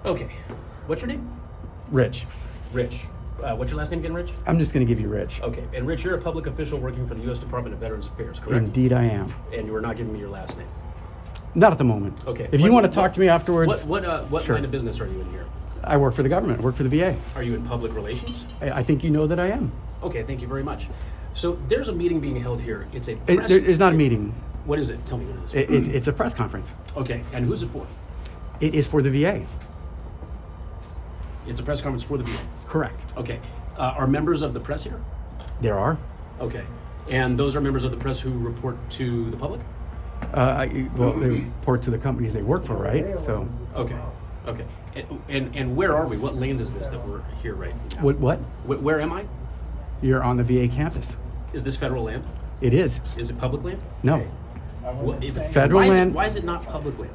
Speaker 8: Okay. What's your name?
Speaker 1: Rich.
Speaker 8: Rich. What's your last name again, Rich?
Speaker 1: I'm just going to give you Rich.
Speaker 8: Okay. And Rich, you're a public official working for the U.S. Department of Veterans Affairs, correct?
Speaker 1: Indeed, I am.
Speaker 8: And you are not giving me your last name.
Speaker 1: Not at the moment.
Speaker 8: Okay.
Speaker 1: If you want to talk to me afterwards,
Speaker 8: What
Speaker 1: Sure.
Speaker 8: line of business are you in here?
Speaker 1: I work for the government. I work for the VA.
Speaker 8: Are you in public relations?
Speaker 1: I think you know that I am.
Speaker 8: Okay, thank you very much. So there's a meeting being held here. It's a press.
Speaker 1: It's not a meeting.
Speaker 8: What is it? Tell me what it is.
Speaker 1: It's a press conference.
Speaker 8: Okay, and who's it for?
Speaker 1: It is for the VA.
Speaker 8: It's a press conference for the VA.
Speaker 1: Correct.
Speaker 8: Okay. Are members of the press here?
Speaker 1: There are.
Speaker 8: Okay. And those are members of the press who report to the public?
Speaker 1: Well, they report to the companies they work for, right? So,
Speaker 8: Okay. Okay. And where are we? What land is this that we're here right now?
Speaker 1: what?
Speaker 8: Where am I?
Speaker 1: You're on the VA campus.
Speaker 8: Is this federal land?
Speaker 1: It is.
Speaker 8: Is it public land?
Speaker 1: No, Federal
Speaker 8: why
Speaker 1: land-
Speaker 8: Why is it not public land?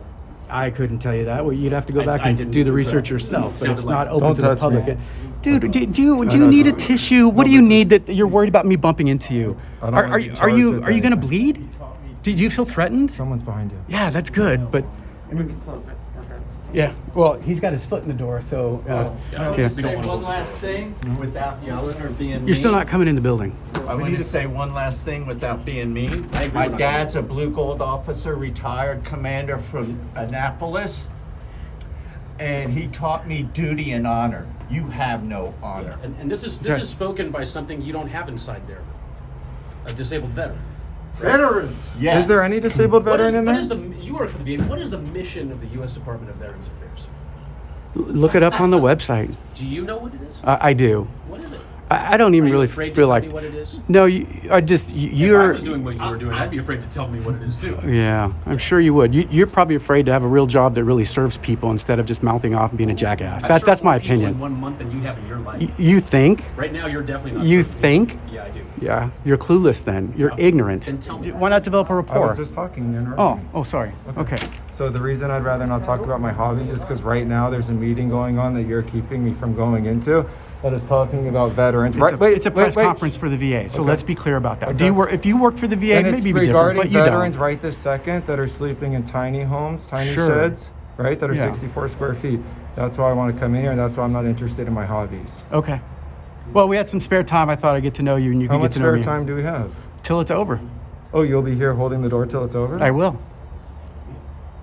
Speaker 1: I couldn't tell you that. Well, you'd have to go back
Speaker 8: I
Speaker 1: and
Speaker 8: didn't
Speaker 1: do the
Speaker 8: either,
Speaker 1: research
Speaker 8: but
Speaker 1: yourself. But
Speaker 8: sounded
Speaker 1: it's
Speaker 8: like
Speaker 1: not
Speaker 8: it.
Speaker 1: open
Speaker 2: Don't
Speaker 1: to the
Speaker 2: touch me.
Speaker 1: public. Dude, do you need a tissue? What do you need that you're worried about me bumping into you?
Speaker 2: I don't
Speaker 1: Are
Speaker 2: wanna be
Speaker 1: you
Speaker 2: charged with
Speaker 1: are you gonna
Speaker 2: anything.
Speaker 1: bleed? Did you feel threatened?
Speaker 2: Someone's behind you.
Speaker 1: Yeah, that's good, but yeah. Well, he's got his foot in the door, so
Speaker 8: Yeah.
Speaker 1: yeah.
Speaker 9: Say one last thing without yelling or being
Speaker 1: You're still
Speaker 9: mean.
Speaker 1: not coming in the building.
Speaker 9: I want to say one last thing without being mean.
Speaker 8: I agree
Speaker 9: My
Speaker 8: with that.
Speaker 9: dad's a blue gold officer, retired commander from Annapolis, and he taught me duty and honor. You have no honor.
Speaker 8: And this is
Speaker 1: Okay.
Speaker 8: spoken by something you don't have inside there. A disabled veteran.
Speaker 5: Veterans.
Speaker 9: Yes.
Speaker 2: Is there any disabled veteran in there?
Speaker 8: You work for the VA. What is the mission of the U.S. Department of Veterans Affairs?
Speaker 1: Look it up on the website.
Speaker 8: Do you know what it is?
Speaker 1: I do.
Speaker 8: What is it?
Speaker 1: I don't even
Speaker 8: Are you
Speaker 1: really
Speaker 8: afraid to
Speaker 1: feel
Speaker 8: tell
Speaker 1: like.
Speaker 8: me what it is?
Speaker 1: No, I just
Speaker 8: If
Speaker 1: you're.
Speaker 8: I was doing what you were doing, I'd be afraid to tell me what it is too.
Speaker 1: Yeah, I'm sure you would. You're probably afraid to have a real job that really serves people instead of just mouthing off and being a jackass.
Speaker 8: I've
Speaker 1: That's
Speaker 8: served
Speaker 1: my
Speaker 8: more people
Speaker 1: opinion.
Speaker 8: In 1 month than you have in your life.
Speaker 1: You think?
Speaker 8: Right now, you're definitely not.
Speaker 1: You
Speaker 8: serving
Speaker 1: think?
Speaker 8: people. Yeah, I do.
Speaker 1: Yeah, you're clueless then. You're
Speaker 8: Yeah.
Speaker 1: ignorant.
Speaker 8: Then tell me.
Speaker 1: Why not develop a
Speaker 2: I
Speaker 1: rapport?
Speaker 2: was just talking. You interrupted me.
Speaker 1: Oh, sorry. Okay.
Speaker 2: So the reason I'd rather not talk about my hobbies is because right now there's a meeting going on that you're keeping me from going into that is talking about veterans.
Speaker 1: It's a press conference for the VA, so
Speaker 2: Okay.
Speaker 1: let's be clear about that.
Speaker 2: Okay.
Speaker 1: Do you work? If you work for the VA,
Speaker 2: And it's
Speaker 1: maybe it'd be different,
Speaker 2: regarding
Speaker 1: but you
Speaker 2: veterans
Speaker 1: don't.
Speaker 2: right this second that are sleeping in tiny homes, tiny
Speaker 1: Sure.
Speaker 2: sheds, right? That are
Speaker 1: Yeah.
Speaker 2: 64 square feet. That's why I want to come in here, and that's why I'm not interested in my hobbies.
Speaker 1: Okay. Well, we had some spare time. I thought I'd get to know you, and you
Speaker 2: How
Speaker 1: could
Speaker 2: much
Speaker 1: get to know
Speaker 2: spare
Speaker 1: me.
Speaker 2: time do we have?
Speaker 1: Till it's over.
Speaker 2: Oh, you'll be here holding the door till it's over?
Speaker 1: I will.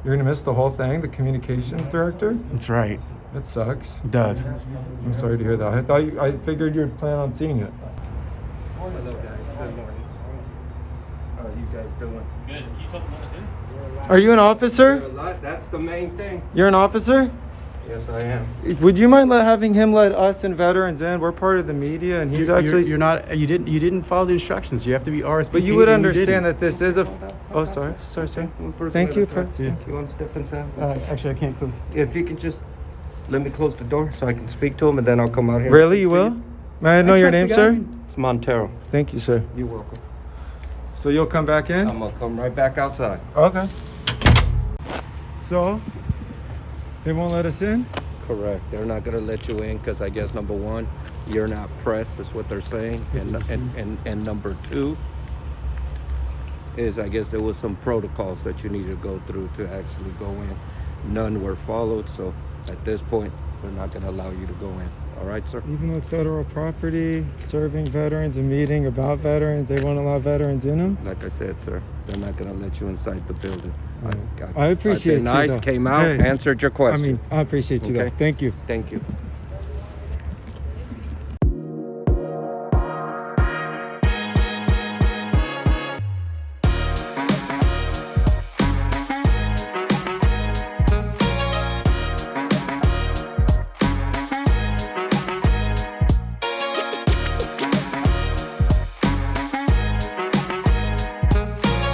Speaker 2: You're gonna miss the whole thing, the communications director?
Speaker 1: That's right.
Speaker 2: That sucks.
Speaker 1: It does.
Speaker 2: I'm sorry to hear that. I figured you'd plan on seeing it.
Speaker 10: Hello guys, good morning. How are you guys doing?
Speaker 8: Good. Can you tell them let us in?
Speaker 2: Are you an officer?
Speaker 10: That's the main thing.
Speaker 2: You're an officer?
Speaker 10: Yes, I am.
Speaker 2: Would you mind having him let us and veterans in? We're part of the media, and he's
Speaker 1: You're not. You didn't follow the instructions. You have to be RSVP.
Speaker 2: But you would
Speaker 1: and
Speaker 2: understand
Speaker 1: didn't.
Speaker 2: that this is a. Oh, sorry, sir.
Speaker 10: One person
Speaker 2: Thank
Speaker 10: at
Speaker 2: you.
Speaker 10: a time.
Speaker 2: Thank
Speaker 10: You want to step inside?
Speaker 1: Actually, I can't close.
Speaker 10: If you can just let me close the door so I can speak to him, and then I'll come out here. and
Speaker 2: Really,
Speaker 10: speak
Speaker 2: you
Speaker 10: to
Speaker 2: will? May I know your name,
Speaker 1: trust the guy.
Speaker 2: sir?
Speaker 10: It's Montero.
Speaker 2: Thank you, sir.
Speaker 10: You're welcome.
Speaker 2: So you'll come back in?
Speaker 10: I'm gonna come right back outside.
Speaker 2: Okay. So, they won't let us in?
Speaker 10: Correct. They're not gonna let you in because I guess number one, you're not pressed. Is what they're saying, and number two is I guess there was some protocols that you needed to go through to actually go in. None were followed, so at this point, we're not gonna allow you to go in. All right, sir?
Speaker 2: Even though it's federal property, serving veterans, a meeting about veterans, they won't allow veterans in them?
Speaker 10: Like I said, sir, they're not gonna let you inside the building.
Speaker 2: I appreciate
Speaker 10: I've been nice,
Speaker 2: you, though.
Speaker 10: came out,
Speaker 2: Hey,
Speaker 10: answered your question.
Speaker 2: I appreciate you,
Speaker 10: Okay.
Speaker 2: though. Thank you.
Speaker 10: Thank you.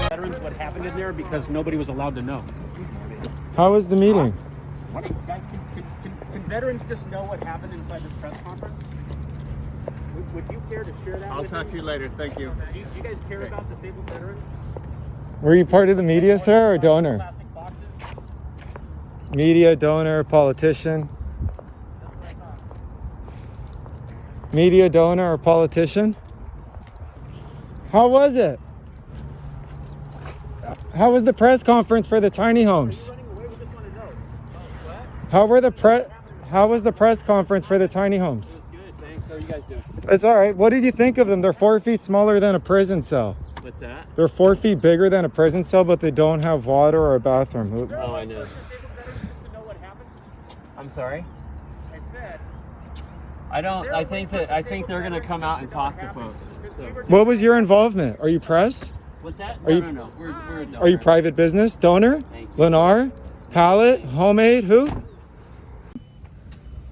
Speaker 8: Veterans, what happened in there because nobody was allowed to know.
Speaker 2: How was the meeting?
Speaker 8: What guys, can veterans just know what happened inside this press conference? Would you care to share that?
Speaker 4: I'll
Speaker 8: with
Speaker 4: talk
Speaker 8: me?
Speaker 4: to you later. Thank you.
Speaker 8: Do you guys care about disabled veterans?
Speaker 2: Were you part of the media, sir, or donor?
Speaker 8: Plastic boxes?
Speaker 2: Media, donor, politician? Media, donor, or politician? How was it? How was the press conference for the tiny homes? How was the press conference for the tiny homes?
Speaker 8: Good, thanks. How are you guys doing?
Speaker 2: It's all right. What did you think of them? They're 4 feet smaller than a prison cell.
Speaker 8: What's that?
Speaker 2: They're 4 feet bigger than a prison cell, but they don't have water or a bathroom.
Speaker 8: Oh, I know. I'm sorry.
Speaker 11: I said.
Speaker 8: I think they're gonna come out and talk to folks. So.
Speaker 2: What was your involvement? Are you press?
Speaker 8: What's that?
Speaker 2: Are you-
Speaker 8: No. We're a donor.
Speaker 2: Are you private business? Donor?
Speaker 8: Thank you.
Speaker 2: Lennar? Pallet? Homemade? Who?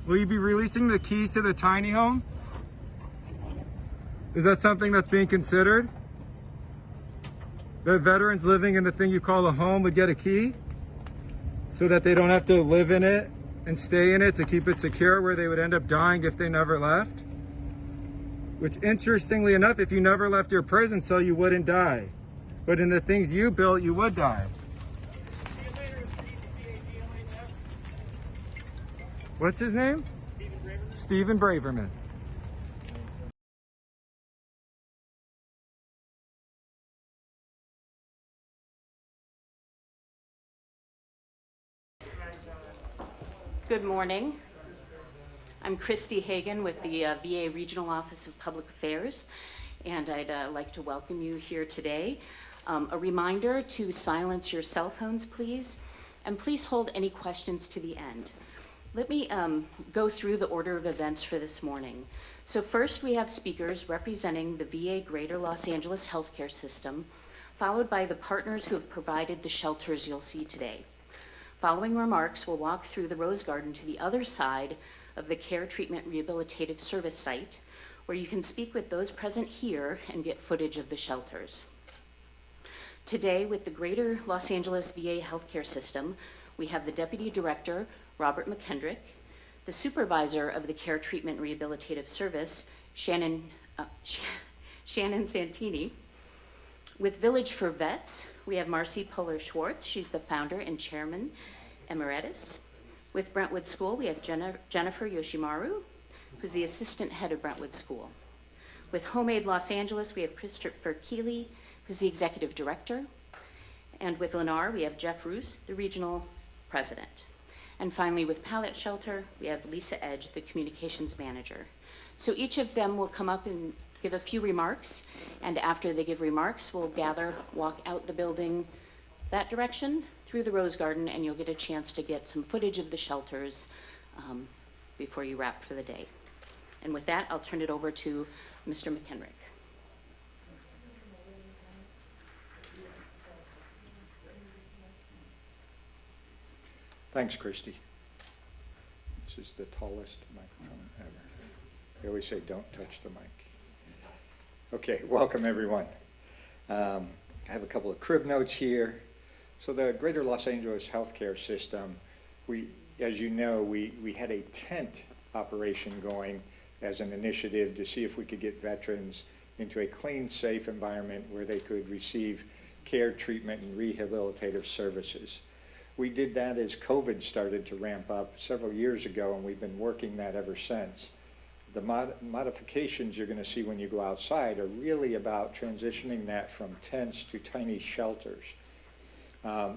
Speaker 2: Will you be releasing the keys to the tiny home? Is that something that's being considered? That veterans living in the thing you call a home would get a key? So that they don't have to live in it and stay in it to keep it secure, where they would end up dying if they never left? Which, interestingly enough, if you never left your prison cell, you wouldn't die. But in the things you built, you would die. What's his name? Stephen Braverman.
Speaker 12: Good morning. I'm Christy Hagan with the VA Regional Office of Public Affairs, and I'd like to welcome you here today. A reminder to silence your cell phones, please, and please hold any questions to the end. Let me go through the order of events for this morning. So first, we have speakers representing the VA Greater Los Angeles Healthcare System, followed by the partners who have provided the shelters you'll see today. Following remarks, we'll walk through the Rose Garden to the other side of the Care Treatment Rehabilitative Service site, where you can speak with those present here and get footage of the shelters. Today, with the Greater Los Angeles VA Healthcare System, we have the Deputy Director, Robert McKendrick, the Supervisor of the Care Treatment Rehabilitative Service, Shannon Santini. With Village for Vets, we have Marcy Puller-Schwartz. She's the founder and chairman emeritus. With Brentwood School, we have Jennifer Yoshimaru, who's the assistant head of Brentwood School. With Homemade Los Angeles, we have Christopher Keeley, who's the executive director. And with Lennar, we have Jeff Roos, the regional president. And finally, with Pallet Shelter, we have Lisa Edge, the communications manager. So each of them will come up and give a few remarks, and after they give remarks, we'll gather, walk out the building that direction through the Rose Garden, and you'll get a chance to get some footage of the shelters before you wrap for the day. And with that, I'll turn it over to Mr. McKendrick.
Speaker 9: Thanks, Christy.
Speaker 11: is the tallest microphone ever. They always say, don't touch the mic. Okay, welcome everyone. I have a couple of crib notes here. So the Greater Los Angeles healthcare system, as you know, we had a tent operation going as an initiative to see if we could get veterans into a clean, safe environment where they could receive care, treatment, and rehabilitative services. We did that as COVID started to ramp up several years ago, and we've been working that ever since. The modifications you're going to see when you go outside are really about transitioning that from tents to tiny shelters.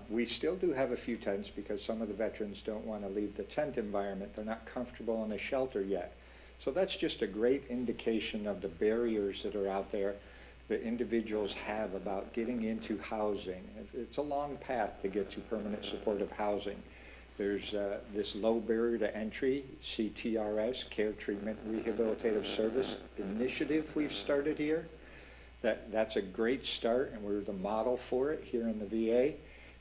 Speaker 11: We still do have a few tents because some of the veterans don't want to leave the tent environment. They're not comfortable in a shelter yet. So that's just a great indication of the barriers that are out there that individuals have about getting into housing. It's a long path to get to permanent supportive housing. There's this low barrier to entry, CTRS, Care Treatment Rehabilitative Service initiative we've started here. That's a great start, and we're the model for it here in the VA.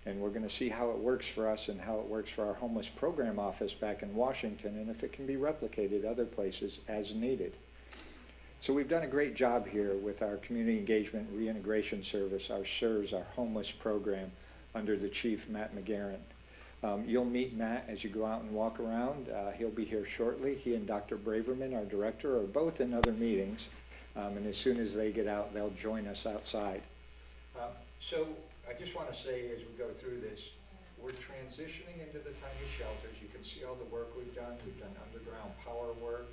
Speaker 11: And we're going to see how it works for us and how it works for our homeless program office back in Washington, and if it can be replicated other places as needed. So we've done a great job here with our Community Engagement Reintegration Service, our SERS, our homeless program, under the Chief, Matt McGarren. You'll meet Matt as you go out and walk around. He'll be here shortly. He and Dr. Braverman, our director, are both in other meetings, and as soon as they get out, they'll join us outside. So I just want to say, as we go through this, we're transitioning into the tiny shelters. You can see all the work we've done. We've done underground power work.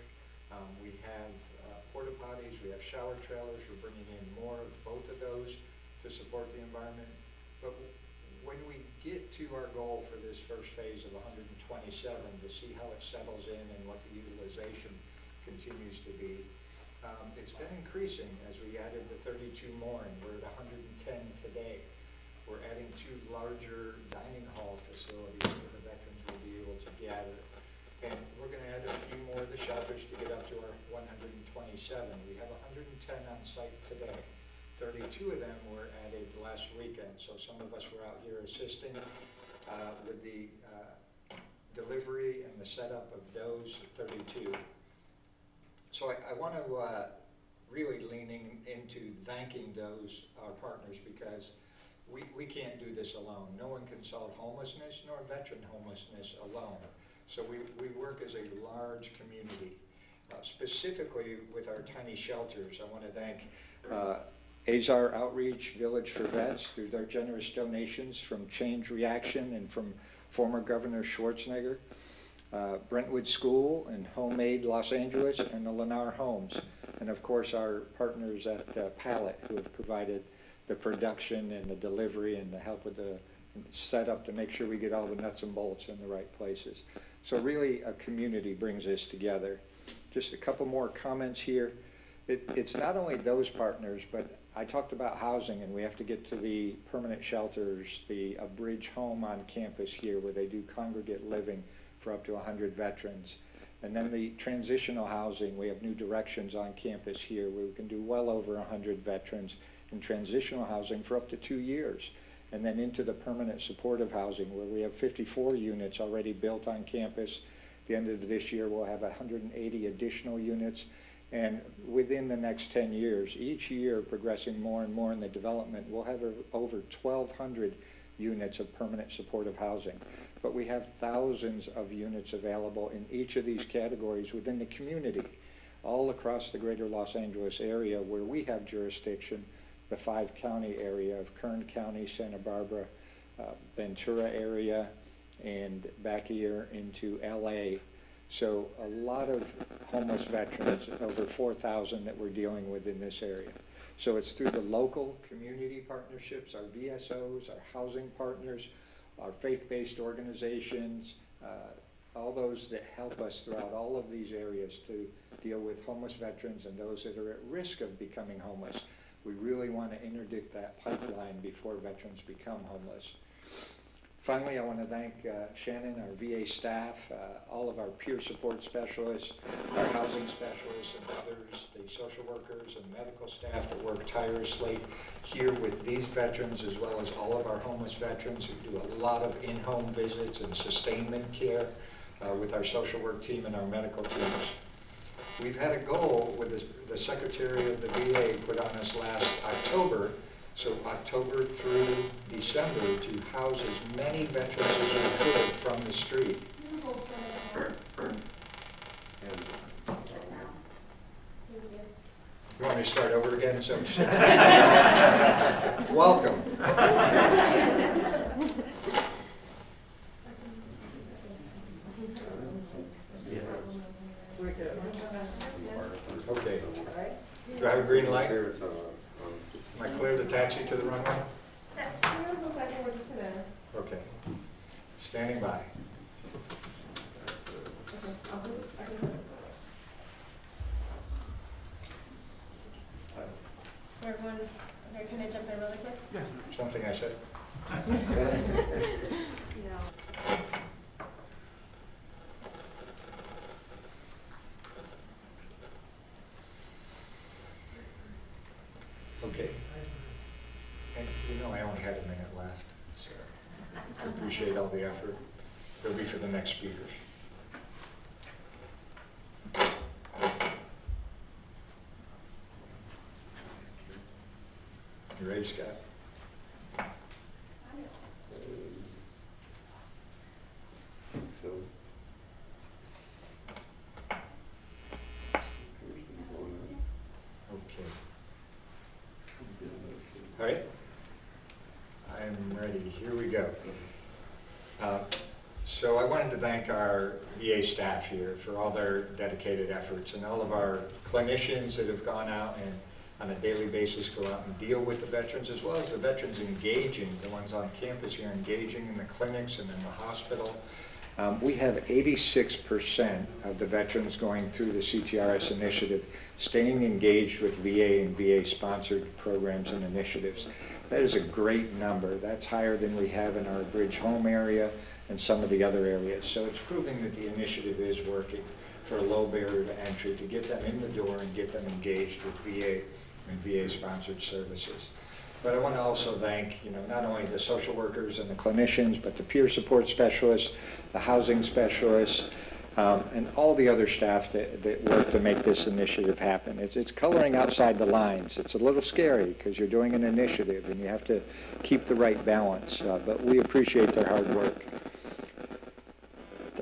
Speaker 11: We have porta potties. We have shower trailers. We're bringing in more of both of those to support the environment. But when we get to our goal for this first phase of 127, to see how it settles in and what the utilization continues to be, it's been increasing as we added the 32 more, and we're at 110 today. We're adding 2 larger dining hall facilities where the veterans will be able to gather. And we're going to add a few more of the shelters to get up to our 127. We have 110 on site today. 32 of them were added last weekend, so some of us were out here assisting with the delivery and the setup of those 32. So I want to really leaning into thanking those our partners, because we can't do this alone. No one can solve homelessness nor veteran homelessness alone. So we work as a large community. Specifically with our tiny shelters, I want to thank Azar Outreach, Village for Vets, through their generous donations from Change Reaction and from former Governor Schwarzenegger, Brentwood School and Homemade Los Angeles, and the Lennar Homes. And of course our partners at Pallet, who have provided the production and the delivery and the help with the setup to make sure we get all the nuts and bolts in the right places. So really a community brings this together. Just a couple more comments here. It's not only those partners, but I talked about housing, and we have to get to the permanent shelters, the Bridge Home on campus here where they do congregate living for up to 100 veterans. And then the transitional housing, we have new directions on campus here where we can do well over 100 veterans in transitional housing for up to 2 years. And then into the permanent supportive housing where we have 54 units already built on campus. At the end of this year, we'll have 180 additional units. And within the next 10 years, each year progressing more and more in the development, we'll have over 1,200 units of permanent supportive housing. But we have thousands of units available in each of these categories within the community, all across the greater Los Angeles area where we have jurisdiction, the 5-county area of Kern County, Santa Barbara, Ventura area, and back here into LA. So a lot of homeless veterans, over 4,000 that we're dealing with in this area. So it's through the local community partnerships, our VSOs, our housing partners, our faith-based organizations, all those that help us throughout all of these areas to deal with homeless veterans and those that are at risk of becoming homeless. We really want to interdict that pipeline before veterans become homeless. Finally, I want to thank Shannon, our VA staff, all of our peer support specialists, our housing specialists and others, the social workers and medical staff that work tirelessly here with these veterans, as well as all of our homeless veterans who do a lot of in-home visits and sustainment care. with our social work team and our medical teams. We've had a goal with the Secretary of the VA put on us last October, so October through December, to house as many veterans as we could from the street. You want me to start over again? So, welcome. Okay. Do I have a green light? Am I clear to taxi to the runway? Okay. Standing by.
Speaker 13: So everyone, okay, can I jump in really quick?
Speaker 11: Yeah. Something I said. Okay. And you know I only had a minute left, so I appreciate all the effort. It'll be for the next speakers. You ready, Scott? Okay. All right. I'm ready. Here we go. So I wanted to thank our VA staff here for all their dedicated efforts, and all of our clinicians that have gone out and on a daily basis go out and deal with the veterans, as well as the veterans engaging, the ones on campus here engaging in the clinics and in the hospital. We have 86% of the veterans going through the CTRS initiative staying engaged with VA and VA-sponsored programs and initiatives. That is a great number. That's higher than we have in our Bridge Home area and some of the other areas. So it's proving that the initiative is working for a low barrier to entry to get them in the door and get them engaged with VA and VA-sponsored services. But I want to also thank, not only the social workers and the clinicians, but the peer support specialists, the housing specialists, and all the other staff that work to make this initiative happen. It's coloring outside the lines. It's a little scary because you're doing an initiative and you have to keep the right balance, but we appreciate their hard work.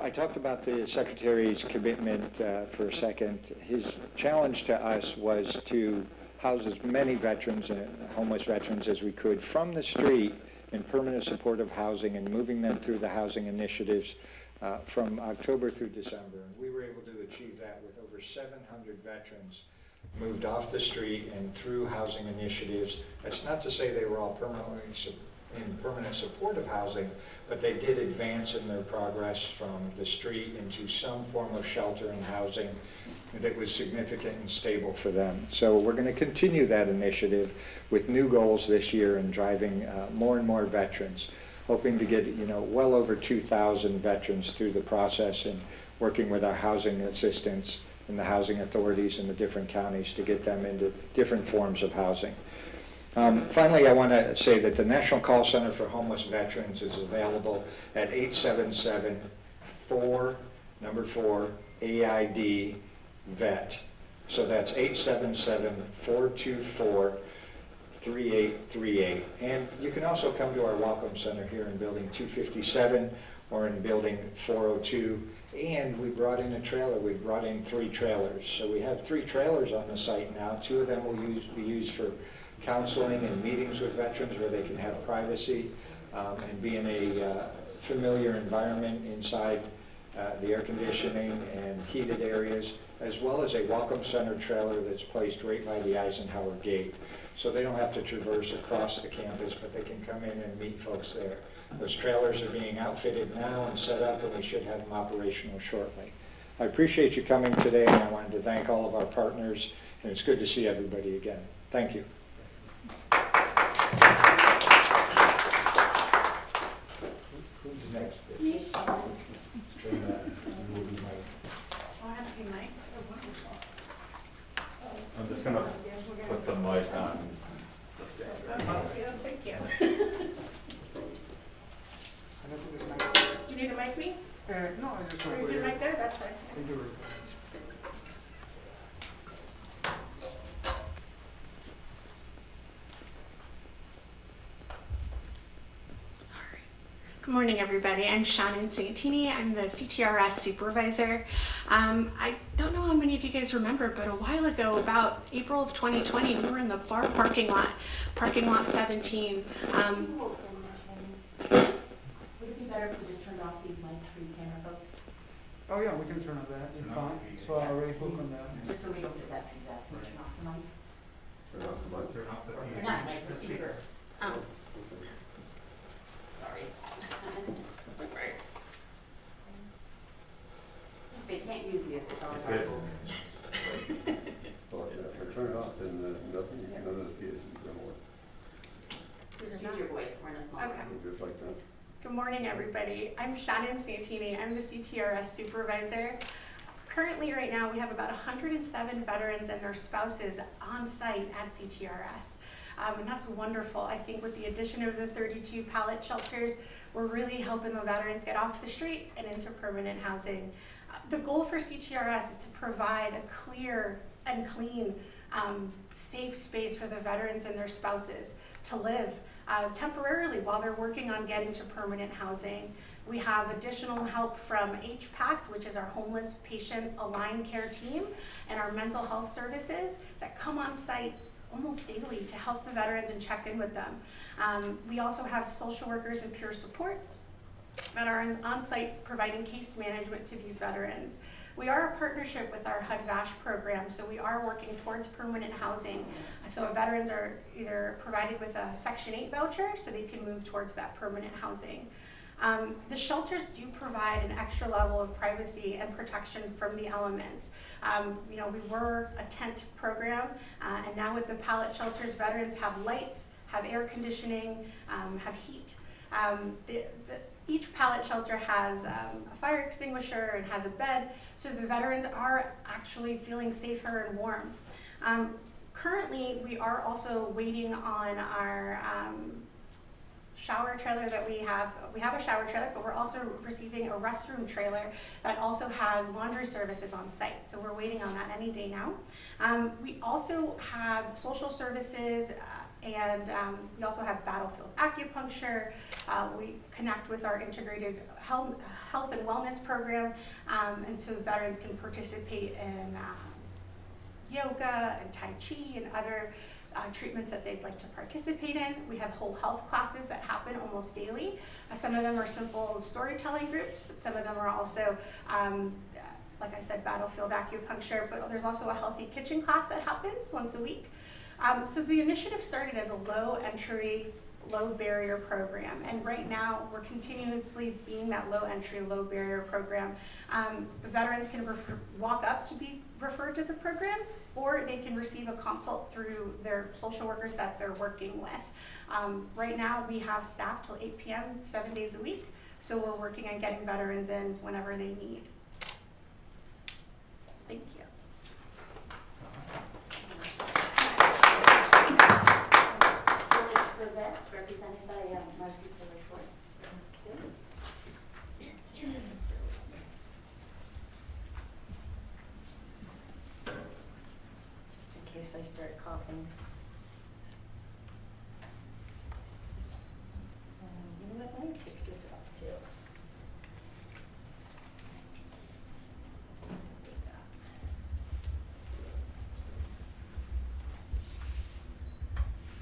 Speaker 11: I talked about the Secretary's commitment for a second. His challenge to us was to house as many veterans and homeless veterans as we could from the street in permanent supportive housing and moving them through the housing initiatives from October through December. And we were able to achieve that with over 700 veterans moved off the street and through housing initiatives. That's not to say they were all permanently in permanent supportive housing, but they did advance in their progress from the street into some form of shelter and housing that was significant and stable for them. So we're going to continue that initiative with new goals this year and driving more and more veterans, hoping to get well over 2,000 veterans through the process and working with our housing assistants and the housing authorities in the different counties to get them into different forms of housing. Finally, I want to say that the National Call Center for Homeless Veterans is available at 877-4-AID-VET. So that's 877-424-3838. And you can also come to our Welcome Center here in Building 257 or in Building 402. And we brought in a trailer. We brought in 3 trailers. So we have 3 trailers on the site now. 2 of them will be used for counseling and meetings with veterans where they can have privacy and be in a familiar environment inside the air conditioning and heated areas, as well as a Welcome Center trailer that's placed right by the Eisenhower gate. So they don't have to traverse across the campus, but they can come in and meet folks there. Those trailers are being outfitted now and set up, and we should have them operational shortly. I appreciate you coming today, and I wanted to thank all of our partners, and it's good to see everybody again. Thank you. Who's next?
Speaker 4: I'm just going to put the mic on the stand.
Speaker 13: Thank you. You need to mic me?
Speaker 5: No, I just.
Speaker 13: Are you doing right there? That's fine.
Speaker 5: Thank you.
Speaker 13: Good morning, everybody. I'm Shannon Santini. I'm the CTRS supervisor. I don't know how many of you guys remember, but a while ago, about April of 2020, we were in the FAR parking lot 17.
Speaker 12: Would it be better if we just turned off these mics for you camera folks?
Speaker 5: Oh yeah, we can turn on that, it's fine. So I already hooked on that.
Speaker 12: Just so we don't get that feedback. Turn off the mic.
Speaker 4: Turn off the mic. Turn off the
Speaker 12: Or not mic, receiver.
Speaker 13: Oh.
Speaker 12: Sorry. They can't use me if it's on.
Speaker 13: Yes.
Speaker 4: Well, if I turn it off, then nothing, none of the kids is gonna work.
Speaker 12: Use your voice, we're in a small
Speaker 13: Okay.
Speaker 12: room.
Speaker 4: Just like that.
Speaker 13: Good morning, everybody. I'm Shannon Santini. I'm the CTRS supervisor. Currently, right now, we have about 107 veterans and their spouses on site at CTRS. And that's wonderful. I think with the addition of the 32 pallet shelters, we're really helping the veterans get off the street and into permanent housing. The goal for CTRS is to provide a clear and clean, safe space for the veterans and their spouses to live temporarily while they're working on getting to permanent housing. We have additional help from HPACT, which is our homeless patient aligned care team, and our mental health services that come on site almost daily to help the veterans and check in with them. We also have social workers and peer supports that are on site providing case management to these veterans. We are a partnership with our HUD-VASH program, so we are working towards permanent housing. So veterans are either provided with a Section 8 voucher so they can move towards that permanent housing. The shelters do provide an extra level of privacy and protection from the elements. We were a tent program, and now with the pallet shelters, veterans have lights, have air conditioning, have heat. Each pallet shelter has a fire extinguisher and has a bed, so the veterans are actually feeling safer and warm. Currently, we are also waiting on our shower trailer that we have. We have a shower trailer, but we're also receiving a restroom trailer that also has laundry services on site. So we're waiting on that any day now. We also have social services and we also have battlefield acupuncture. We connect with our integrated health and wellness program, and so veterans can participate in yoga and Tai Chi and other treatments that they'd like to participate in. We have whole health classes that happen almost daily. Some of them are simple storytelling groups, but some of them are also, like I said, battlefield acupuncture, but there's also a healthy kitchen class that happens once a week. So the initiative started as a low entry, low barrier program, and right now we're continuously being that low entry, low barrier program. The veterans can walk up to be referred to the program, or they can receive a consult through their social workers that they're working with. Right now we have staff till 8 p.m. 7 days a week, so we're working on getting veterans in whenever they need. Thank you.
Speaker 12: That's represented by Marcy Fuller-Schwartz.
Speaker 7: Just in case I start coughing. You know what, let me take this off too.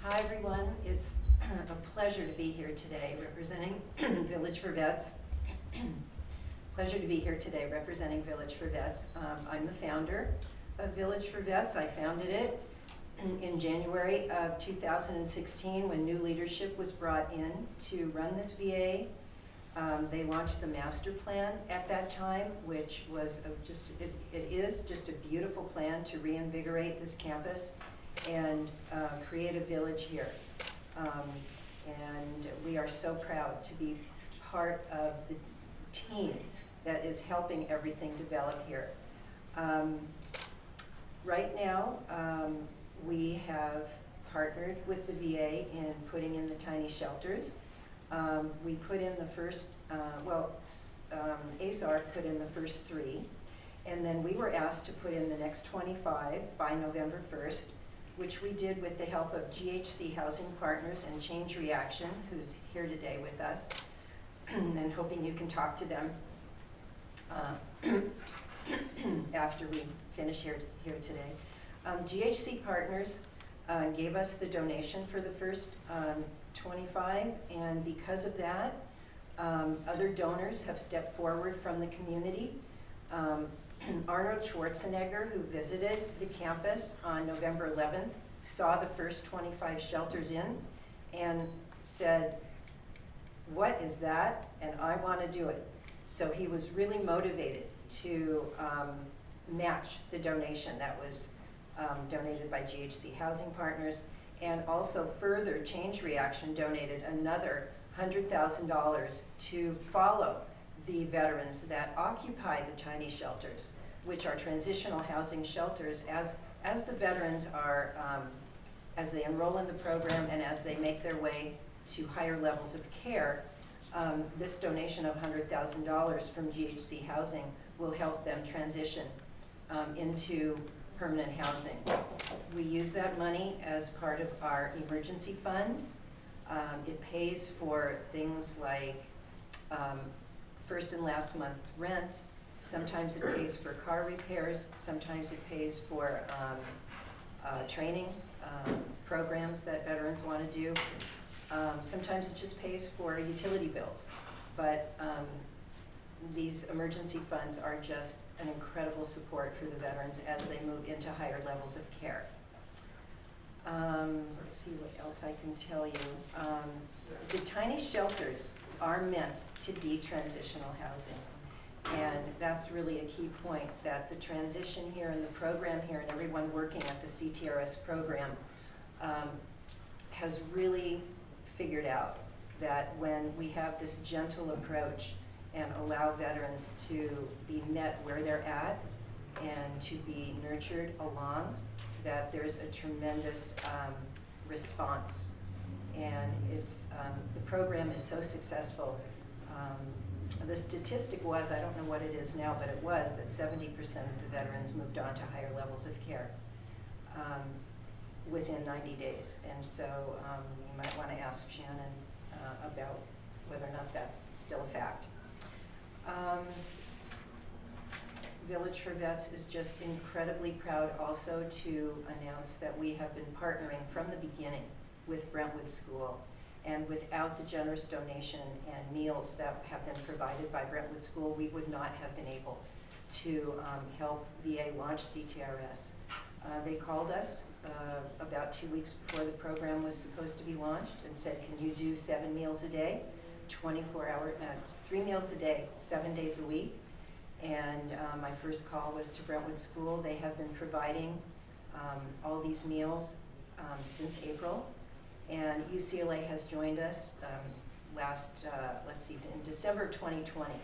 Speaker 7: Hi everyone, it's a pleasure to be here today representing Village for Vets. Pleasure to be here today representing Village for Vets. I'm the founder of Village for Vets. I founded it in January of 2016 when new leadership was brought in to run this VA. They launched the master plan at that time, which was it is just a beautiful plan to reinvigorate this campus and create a village here. And we are so proud to be part of the team that is helping everything develop here. Right now, we have partnered with the VA in putting in the tiny shelters. We put in the first, Azar put in the first 3, and then we were asked to put in the next 25 by November 1st, which we did with the help of GHC Housing Partners and Change Reaction, who's here today with us, and hoping you can talk to them after we finish here today. GHC Partners gave us the donation for the first 25, and because of that, other donors have stepped forward from the community. Arnold Schwarzenegger, who visited the campus on November 11th, saw the first 25 shelters in and said, "What is that? And I want to do it." So he was really motivated to match the donation that was donated by GHC Housing Partners, and also further Change Reaction donated another $100,000 to follow the veterans that occupy the tiny shelters, which are transitional housing shelters. As the veterans are, as they enroll in the program and as they make their way to higher levels of care, this donation of $100,000 from GHC Housing will help them transition into permanent housing. We use that money as part of our emergency fund. It pays for things like first and last month rent. Sometimes it pays for car repairs. Sometimes it pays for training programs that veterans want to do. Sometimes it just pays for utility bills. But these emergency funds are just an incredible support for the veterans as they move into higher levels of care. Let's see what else I can tell you. The tiny shelters are meant to be transitional housing. And that's really a key point, that the transition here and the program here and everyone working at the CTRS program has really figured out that when we have this gentle approach and allow veterans to be met where they're at and to be nurtured along, that there's a tremendous response. And it's, the program is so successful. The statistic was, I don't know what it is now, but it was that 70% of the veterans moved on to higher levels of care within 90 days. And so you might want to ask Shannon about whether or not that's still a fact. Village for Vets is just incredibly proud also to announce that we have been partnering from the beginning with Brentwood School. And without the generous donation and meals that have been provided by Brentwood School, we would not have been able to help VA launch CTRS. They called us about 2 weeks before the program was supposed to be launched and said, "Can you do 7 meals a day, 3 meals a day, 7 days a week?" And my first call was to Brentwood School. They have been providing all these meals since April. And UCLA has joined us in December of 2020.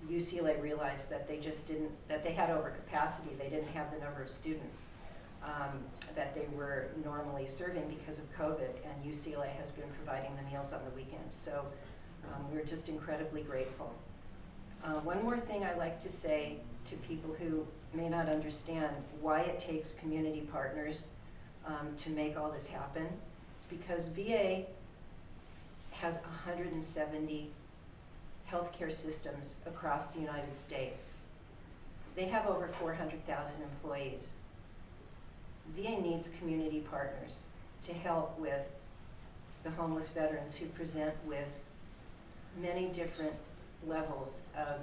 Speaker 7: UCLA realized that they had overcapacity. They didn't have the number of students that they were normally serving because of COVID, and UCLA has been providing the meals on the weekends. So we're just incredibly grateful. One more thing I like to say to people who may not understand why it takes community partners to make all this happen. Because VA has 170 healthcare systems across the United States. They have over 400,000 employees. VA needs community partners to help with the homeless veterans who present with many different levels of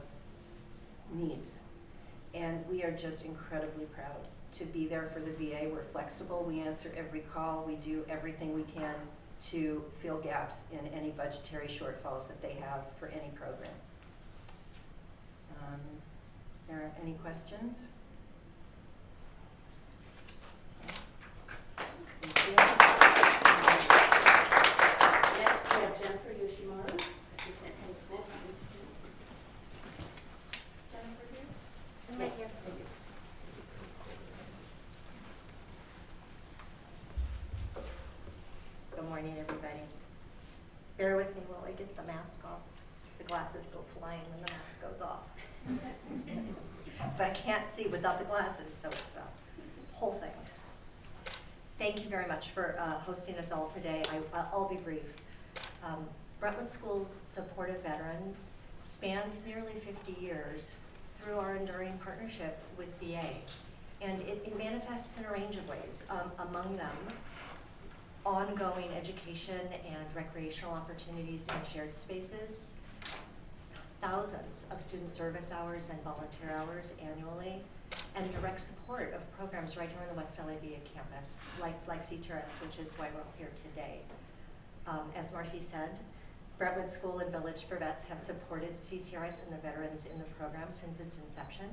Speaker 7: needs. And we are just incredibly proud to be there for the VA. We're flexible, we answer every call, we do everything we can to fill gaps in any budgetary shortfalls that they have for any program. Is there any questions? Thank you.
Speaker 12: Next, we have Jennifer Yoshimura, assistant head of school. Jennifer here? I'm right here.
Speaker 14: Good morning, everybody. Bear with me while I get the mask off. The glasses go
Speaker 7: flying when the mask goes off. But I can't see without the glasses, so it's a whole thing. Thank you very much for hosting us all today. I'll be brief. Brentwood School's support of veterans spans nearly 50 years through our enduring partnership with VA. And it manifests in a range of ways, among them ongoing education and recreational opportunities and shared spaces, thousands of student service hours and volunteer hours annually, and direct support of programs right here on the West LA VA campus, like CTRS, which is why we're here today. As Marcy said, Brentwood School and Village for Vets have supported CTRS and the veterans in the program since its inception.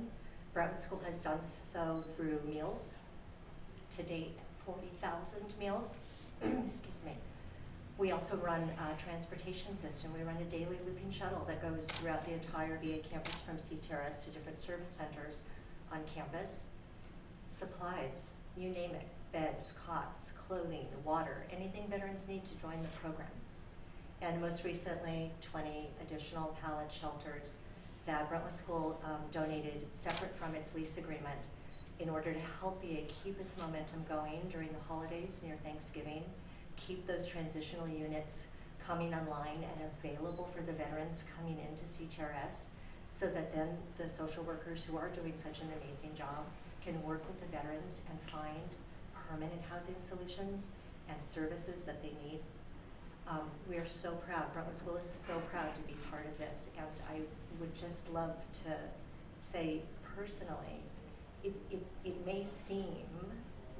Speaker 7: Brentwood School has done so through meals. To date, 40,000 meals. Excuse me. We also run a transportation system. We run a daily looping shuttle that goes throughout the entire VA campus from CTRS to different service centers on campus. Supplies, you name it, beds, cots, clothing, water, anything veterans need to join the program. And most recently, 20 additional pallet shelters that Brentwood School donated separate from its lease agreement in order to help VA keep its momentum going during the holidays near Thanksgiving, keep those transitional units coming online and available for the veterans coming into CTRS, so that then the social workers who are doing such an amazing job can work with the veterans and find permanent housing solutions and services that they need. We are so proud, Brentwood School is so proud to be part of this, and I would just love to say personally, it may seem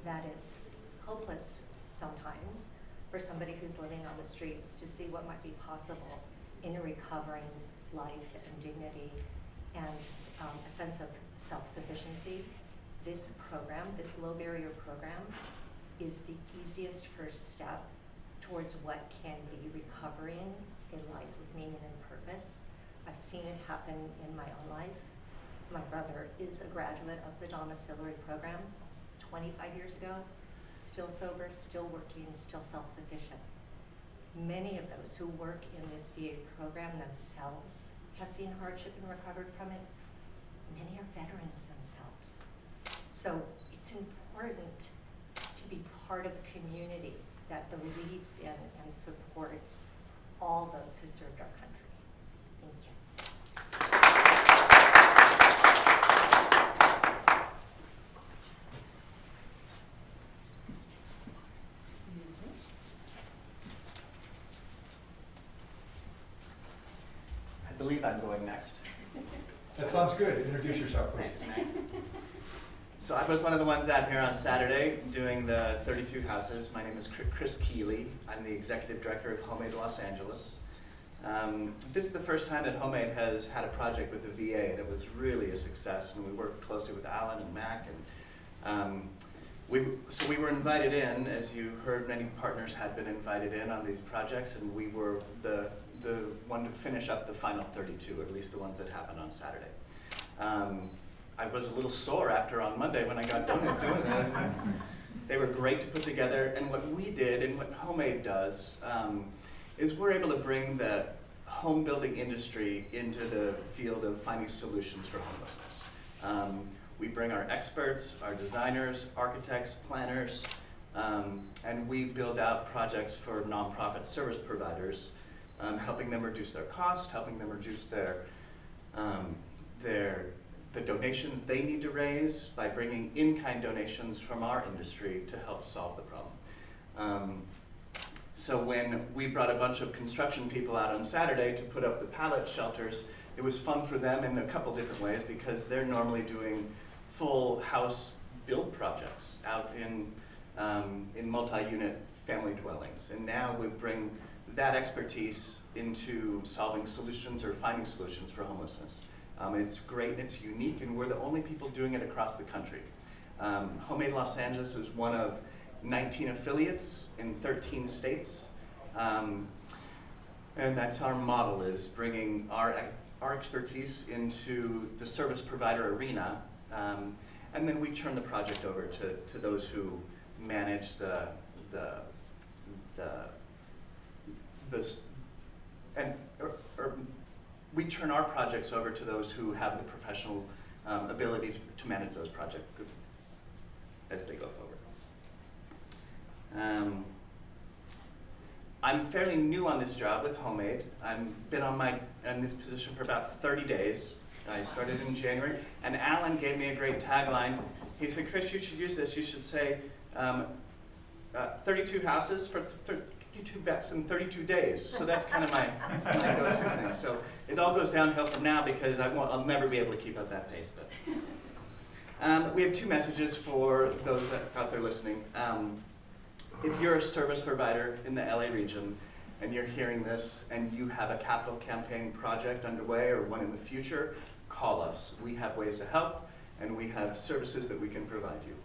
Speaker 7: that it's hopeless sometimes for somebody who's living on the streets to see what might be possible in a recovering life and dignity and a sense of self-sufficiency. This program, this low barrier program, is the easiest first step towards what can be recovering in life with meaning and purpose. I've seen it happen in my own life. My brother is a graduate of the domiciliary program 25 years ago, still sober, still working, still self-sufficient. Many of those who work in this VA program themselves have seen hardship and recovered from it. Many are veterans themselves. So it's important to be part of a community that believes in and supports all those who served our country. Thank you.
Speaker 14: I believe I'm going next.
Speaker 11: That sounds good. Introduce yourself, please.
Speaker 14: Thanks, Mac. So I was one of the ones out here on Saturday doing the 32 houses. My name is Chris Keeley. I'm the executive director of Homemade Los Angeles. This is the first time that Homemade has had a project with the VA, and it was really a success. And we worked closely with Alan and Mac, and so we were invited in. As you heard, many partners had been invited in on these projects, and we were the one to finish up the final 32, or at least the ones that happened on Saturday. I was a little sore after on Monday when I got done with doing it. They were great to put together, and what we did and what Homemade does is we're able to bring the home building industry into the field of finding solutions for homelessness. We bring our experts, our designers, architects, planners, and we build out projects for nonprofit service providers, helping them reduce their cost, helping them reduce the donations they need to raise by bringing in-kind donations from our industry to help solve the problem. So when we brought a bunch of construction people out on Saturday to put up the pallet shelters, it was fun for them in a couple different ways, because they're normally doing full house build projects out in multi-unit family dwellings. And now we bring that expertise into solving solutions or finding solutions for homelessness. It's great and it's unique, and we're the only people doing it across the country. Homemade Los Angeles is one of 19 affiliates in 13 states. And that's our model, is bringing our expertise into the service provider arena, and then we turn the project over to those who manage we turn our projects over to those who have the professional ability to manage those projects as they go forward. I'm fairly new on this job with Homemade. I've been in this position for about 30 days. I started in January, and Alan gave me a great tagline. He said, Chris, you should use this. You should say 32 houses for 32 vets in 32 days. So that's kind of my go-to thing. So it all goes downhill from now because I'll never be able to keep up that pace. But we have two messages for those out there listening. If you're a service provider in the LA region and you're hearing this and you have a capital campaign project underway or one in the future, call us. We have ways to help, and we have services that we can provide you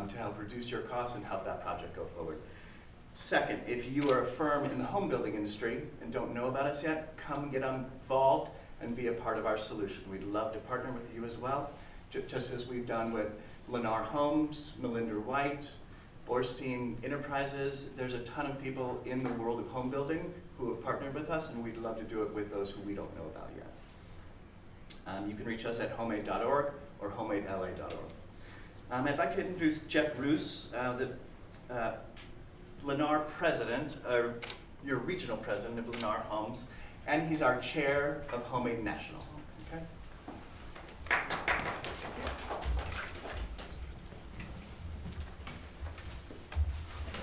Speaker 14: to help reduce your costs and help that project go forward. Second, if you are a firm in the home building industry and don't know about us yet, come get involved and be a part of our solution. We'd love to partner with you as well, just as we've done with Lennar Homes, Melinda White, Borstein Enterprises. There's a ton of people in the world of home building who have partnered with us, and we'd love to do it with those who we don't know about yet. You can reach us at homemade.org or homemadela.org. I'd like to introduce Jeff Roos, the Lennar president, your regional president of Lennar Homes, and he's our chair of Homemade National. Okay.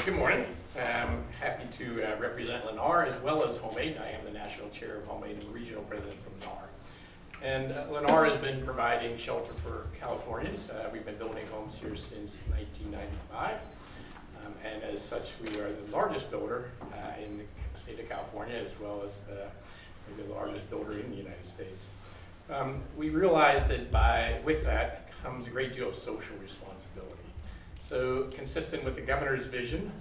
Speaker 15: Good morning. I'm happy to represent Lennar as well as Homemade. I am the national chair of Homemade and regional president from Lennar. And Lennar has been providing shelter for Californians. We've been building homes here since 1995. And as such, we are the largest builder in the state of California, as well as the largest builder in the United States. We realize that with that comes a great deal of social responsibility. So consistent with the governor's vision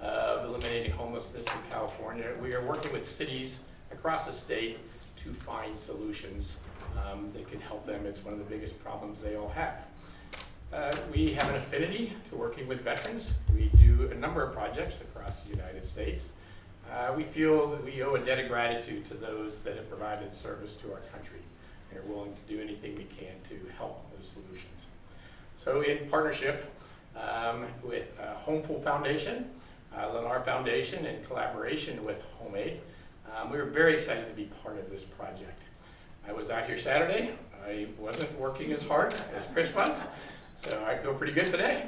Speaker 15: of eliminating homelessness in California, we are working with cities across the state to find solutions that can help them. It's one of the biggest problems they all have. We have an affinity to working with veterans. We do a number of projects across the United States. We feel that we owe a debt of gratitude to those that have provided service to our country and are willing to do anything we can to help those solutions. So in partnership with Homeful Foundation, Lennar Foundation, in collaboration with Homemade, we were very excited to be part of this project. I was out here Saturday. I wasn't working as hard as Chris was, so I feel pretty good today.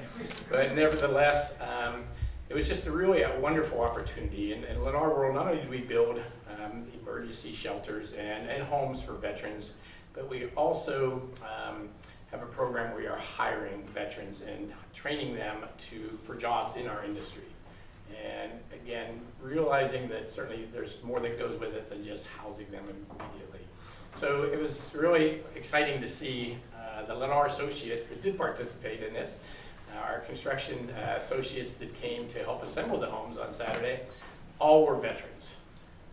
Speaker 15: But nevertheless, it was just a wonderful opportunity. In Lennar World, not only do we build emergency shelters and homes for veterans, but we also have a program where we are hiring veterans and training them for jobs in our industry. And again, realizing that certainly there's more that goes with it than just housing them immediately. So it was really exciting to see the Lennar associates that did participate in this, our construction associates that came to help assemble the homes on Saturday, all were veterans.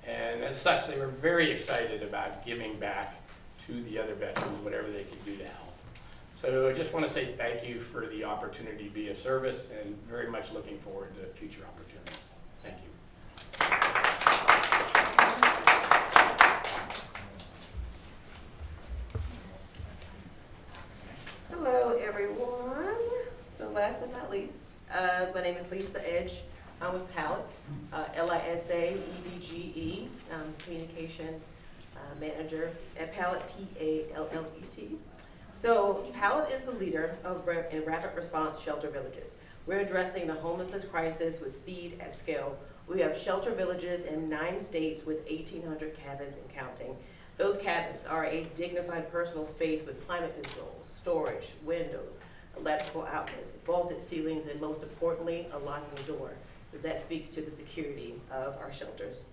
Speaker 15: And as such, they were very excited about giving back to the other veterans, whatever they could do to help. So I just want to say thank you for the opportunity to be of service, and very much looking forward to future opportunities. Thank you.
Speaker 16: Hello, everyone. So last but not least, my name is Lisa Edge. I'm with Pallet, L-I-S-A-E-D-G-E, communications manager at Pallet, P-A-L-L-E-T. So Pallet is the leader in rapid response shelter villages. We're addressing the homelessness crisis with speed at scale. We have shelter villages in 9 states with 1,800 cabins and counting. Those cabins are a dignified personal space with climate control, storage, windows, electrical outlets, vaulted ceilings, and most importantly, a locking door, because that speaks to the security of our shelters.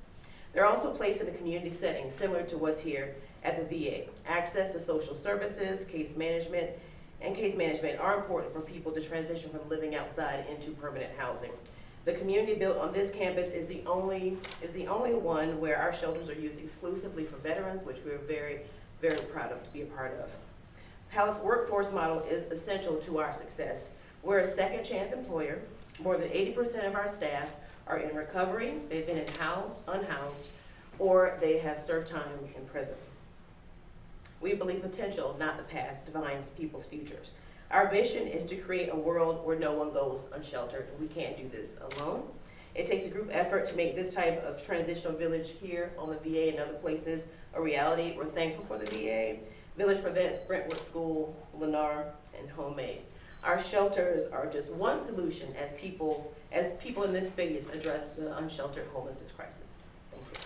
Speaker 16: They're also placed in a community setting similar to what's here at the VA. Access to social services, case management are important for people to transition from living outside into permanent housing. The community built on this campus is the only one where our shelters are used exclusively for veterans, which we're very, very proud of to be a part of. Pallet's workforce model is essential to our success. We're a second chance employer. More than 80% of our staff are in recovery, they've been unhoused, or they have served time in prison. We believe potential, not the past, defines people's futures. Our vision is to create a world where no one goes unsheltered, and we can't do this alone. It takes a group effort to make this type of transitional village here on the VA and other places a reality. We're thankful for the VA, Village for Vets, Brentwood School, Lennar, and Homemade. Our shelters are just one solution as people in this space address the unsheltered homelessness crisis. Thank you.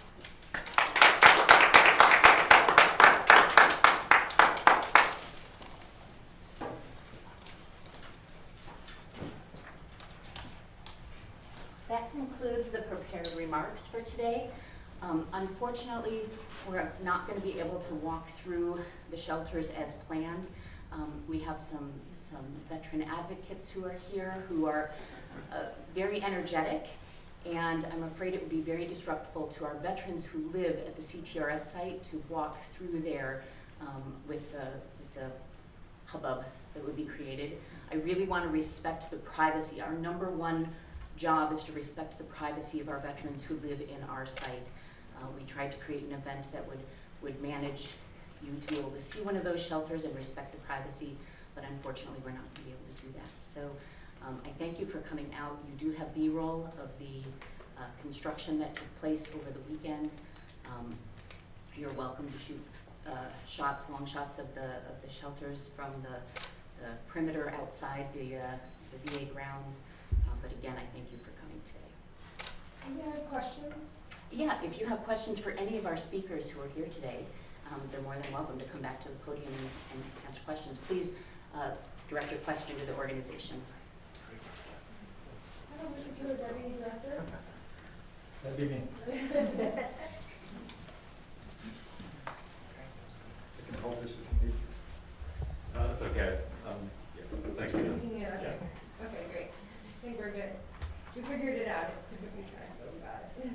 Speaker 12: That concludes the prepared remarks for today. Unfortunately, we're not going to be able to walk through the shelters as planned. We have some veteran advocates who are here who are very energetic, and I'm afraid it would be very disruptive to our veterans who live at the CTRS site to walk through there with the hubbub that would be created. I really want to respect the privacy. Our number one job is to respect the privacy of our veterans who live in our site. We tried to create an event that would manage you to be able to see one of those shelters and respect the privacy, but unfortunately we're not going to be able to do that. So I thank you for coming out. You do have B-roll of the construction that took place over the weekend. You're welcome to shoot long shots of the shelters from the perimeter outside the VA grounds. But again, I thank you for coming today.
Speaker 17: Any other questions?
Speaker 12: Yeah, if you have questions for any of our speakers who are here today, they're more than welcome to come back to the podium and answer questions. Please direct your question to the organization.
Speaker 17: I don't know, would you do a deputy director?
Speaker 2: That'd be me. I can hold this if you need to.
Speaker 18: That's okay. Yeah, thanks, Peter.
Speaker 17: Yeah. Okay, great. I think we're good. We figured it out. Took a few tries, but we got it.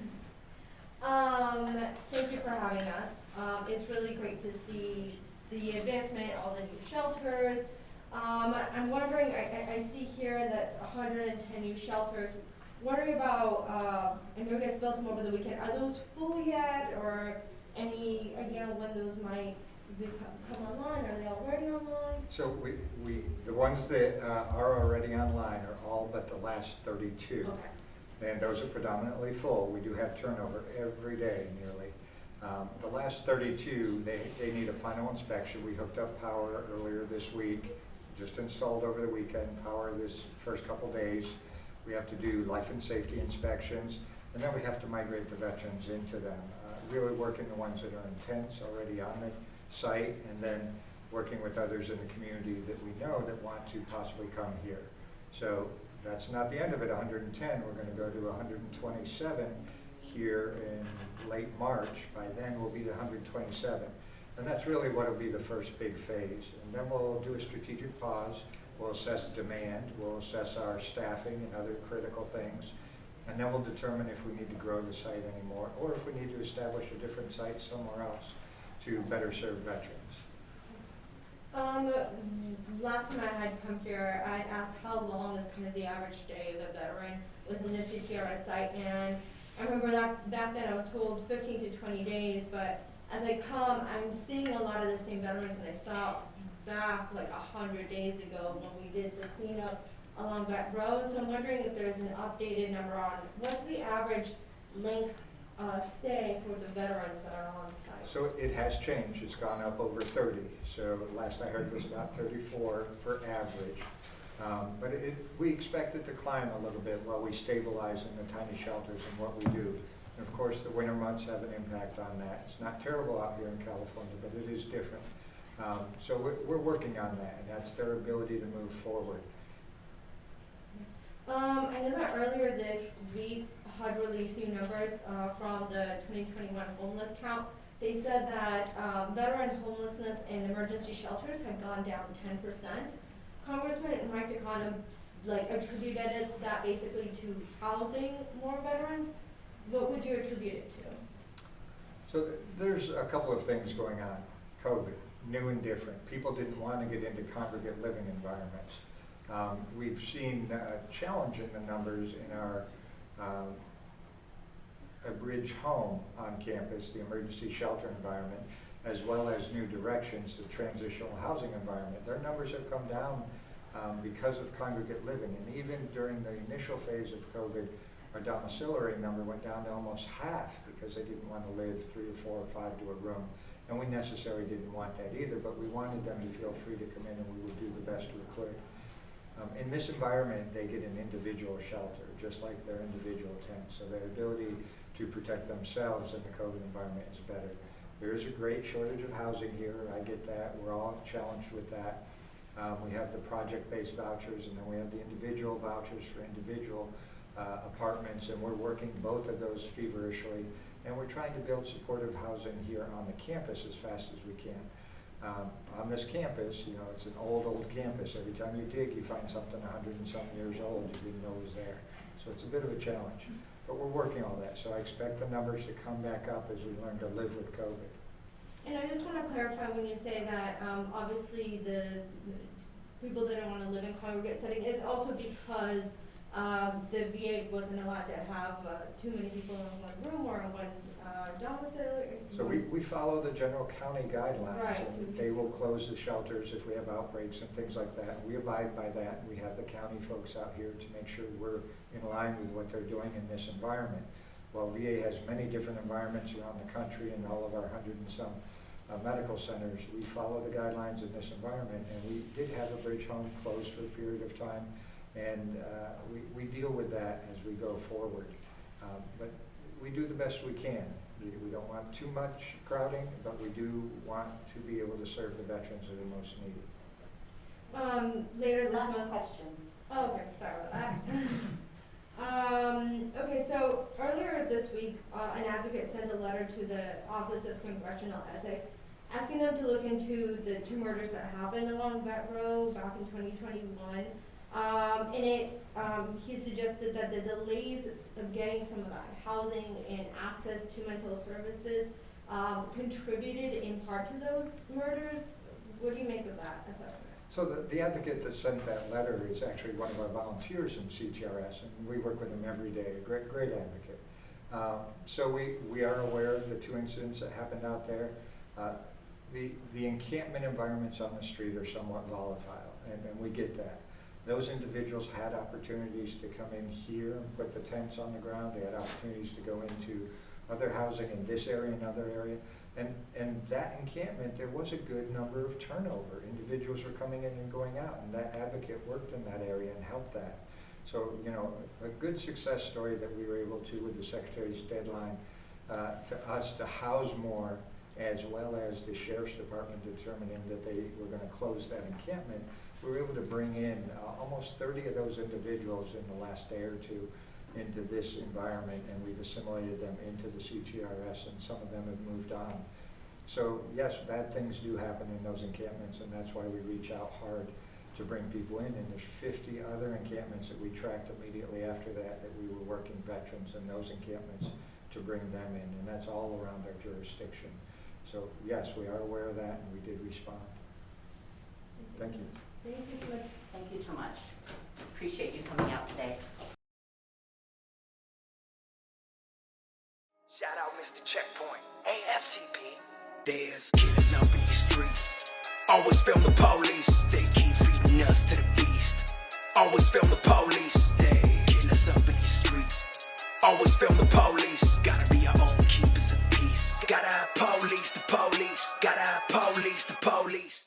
Speaker 17: Thank you for having us. It's really great to see the advancement, all the new shelters. I'm wondering, I see here that's 110 new shelters. Wondering about, I know you guys built them over the weekend. Are those full yet, or any idea when those might come online? Are they already online?
Speaker 11: So the ones that are already online are all but the last 32.
Speaker 17: Okay.
Speaker 11: And those are predominantly full. We do have turnover every day nearly. The last 32, they need a final inspection. We hooked up power earlier this week, just installed over the weekend, power this first couple days. We have to do life and safety inspections, and then we have to migrate the veterans into them. Really working the ones that are in tents already on the site, and then working with others in the community that we know that want to possibly come here. So that's not the end of it, 110. We're going to go to 127 here in late March. By then we'll be to 127. And that's really what will be the first big phase. And then we'll do a strategic pause. We'll assess demand. We'll assess our staffing and other critical things. And then we'll determine if we need to grow the site anymore, or if we need to establish a different site somewhere else to better serve veterans.
Speaker 17: Last time I had come here, I asked how long is kind of the average day of a veteran within the CTRS site, and I remember that back then I was told 15 to 20 days, but as I come, I'm seeing a lot of the same veterans that I saw back like 100 days ago when we did the cleanup along that road. So I'm wondering if there's an updated number on what's the average length stay for the veterans that are on site.
Speaker 11: So it has changed. It's gone up over 30. So last I heard was about 34 for average. But we expect it to climb a little bit while we stabilize in the tiny shelters and what we do. And of course, the winter months have an impact on that. It's not terrible out here in California, but it is different. So we're working on that, and that's their ability to move forward.
Speaker 17: I know that earlier this week HUD released new numbers from the 2021 homeless count. They said that veteran homelessness in emergency shelters had gone down 10%. Congressman Mrcheckpoint attributed that basically to housing more veterans. What would you attribute it to?
Speaker 11: So there's a couple of things going on. COVID, new and different. People didn't want to get into congregate living environments. We've seen a challenge in the numbers in our a bridge home on campus, the emergency shelter environment, as well as new directions, the transitional housing environment. Their numbers have come down because of congregate living, and even during the initial phase of COVID, our domiciliary number went down to almost half because they didn't want to live 3 or 4 or 5 to a room. And we necessarily didn't want that either, but we wanted them to feel free to come in, and we would do the best we could. In this environment, they get an individual shelter, just like their individual tent, so their ability to protect themselves in the COVID environment is better. There is a great shortage of housing here, I get that, we're all challenged with that. We have the project-based vouchers, and then we have the individual vouchers for individual apartments, and we're working both of those feverishly, and we're trying to build supportive housing here on the campus as fast as we can. On this campus, you know, it's an old campus. Every time you dig, you find something 100 and some years old you didn't know was there. So it's a bit of a challenge, but we're working on that. So I expect the numbers to come back up as we learn to live with COVID.
Speaker 17: And I just want to clarify when you say that, obviously the people didn't want to live in congregate setting is also because the VA wasn't allowed to have too many people in one room or in one domicile.
Speaker 11: So we follow the general county guidelines.
Speaker 17: Right.
Speaker 11: And they will close the shelters if we have outbreaks and things like that. We abide by that. We have the county folks out here to make sure we're in line with what they're doing in this environment. While VA has many different environments around the country and all of our 100 and some medical centers, we follow the guidelines in this environment, and we did have a bridge home closed for a period of time, and we deal with that as we go forward. But we do the best we can. We don't want too much crowding, but we do want to be able to serve the veterans that are most needed.
Speaker 17: Later this
Speaker 12: Last
Speaker 17: month.
Speaker 12: question.
Speaker 17: Oh, okay, sorry about that. Okay, so earlier this week, an advocate sent a letter to the Office of Congressional Ethics asking them to look into the 2 murders that happened along Vet Row back in 2021. He suggested that the delays of getting some of that housing and access to mental services contributed in part to those murders. What do you make of that assessment?
Speaker 11: So the advocate that sent that letter is actually one of our volunteers in CTRS, and we work with him every day, a great advocate. So we are aware of the 2 incidents that happened out there. The encampment environments on the street are somewhat volatile, and we get that. Those individuals had opportunities to come in here and put the tents on the ground. They had opportunities to go into other housing in this area and other area. And that encampment, there was a good number of turnover. Individuals were coming in and going out, and that advocate worked in that area and helped that. So, you know, a good success story that we were able to, with the Secretary's deadline, to us to house more, as well as the Sheriff's Department determining that they were going to close that encampment. We were able to bring in almost 30 of those individuals in the last day or two into this environment, and we've assimilated them into the CTRS, and some of them have moved on. So yes, bad things do happen in those encampments, and that's why we reach out hard to bring people in. And there's 50 other encampments that we tracked immediately after that we were working veterans in those encampments to bring them in, and that's all around our jurisdiction. So yes, we are aware of that, and we did respond. Thank you.
Speaker 17: Thank you so much.
Speaker 12: Thank you so much. Appreciate you coming out today.
Speaker 3: Shout out Mrcheckpoint, AFTP. There's killers up in these streets. Always film the police. They keep feeding us to the beast. Always film the police. They killers up in these streets. Always film the police. Gotta be our own keepers of peace. Gotta have police, the police. Gotta have police, the police.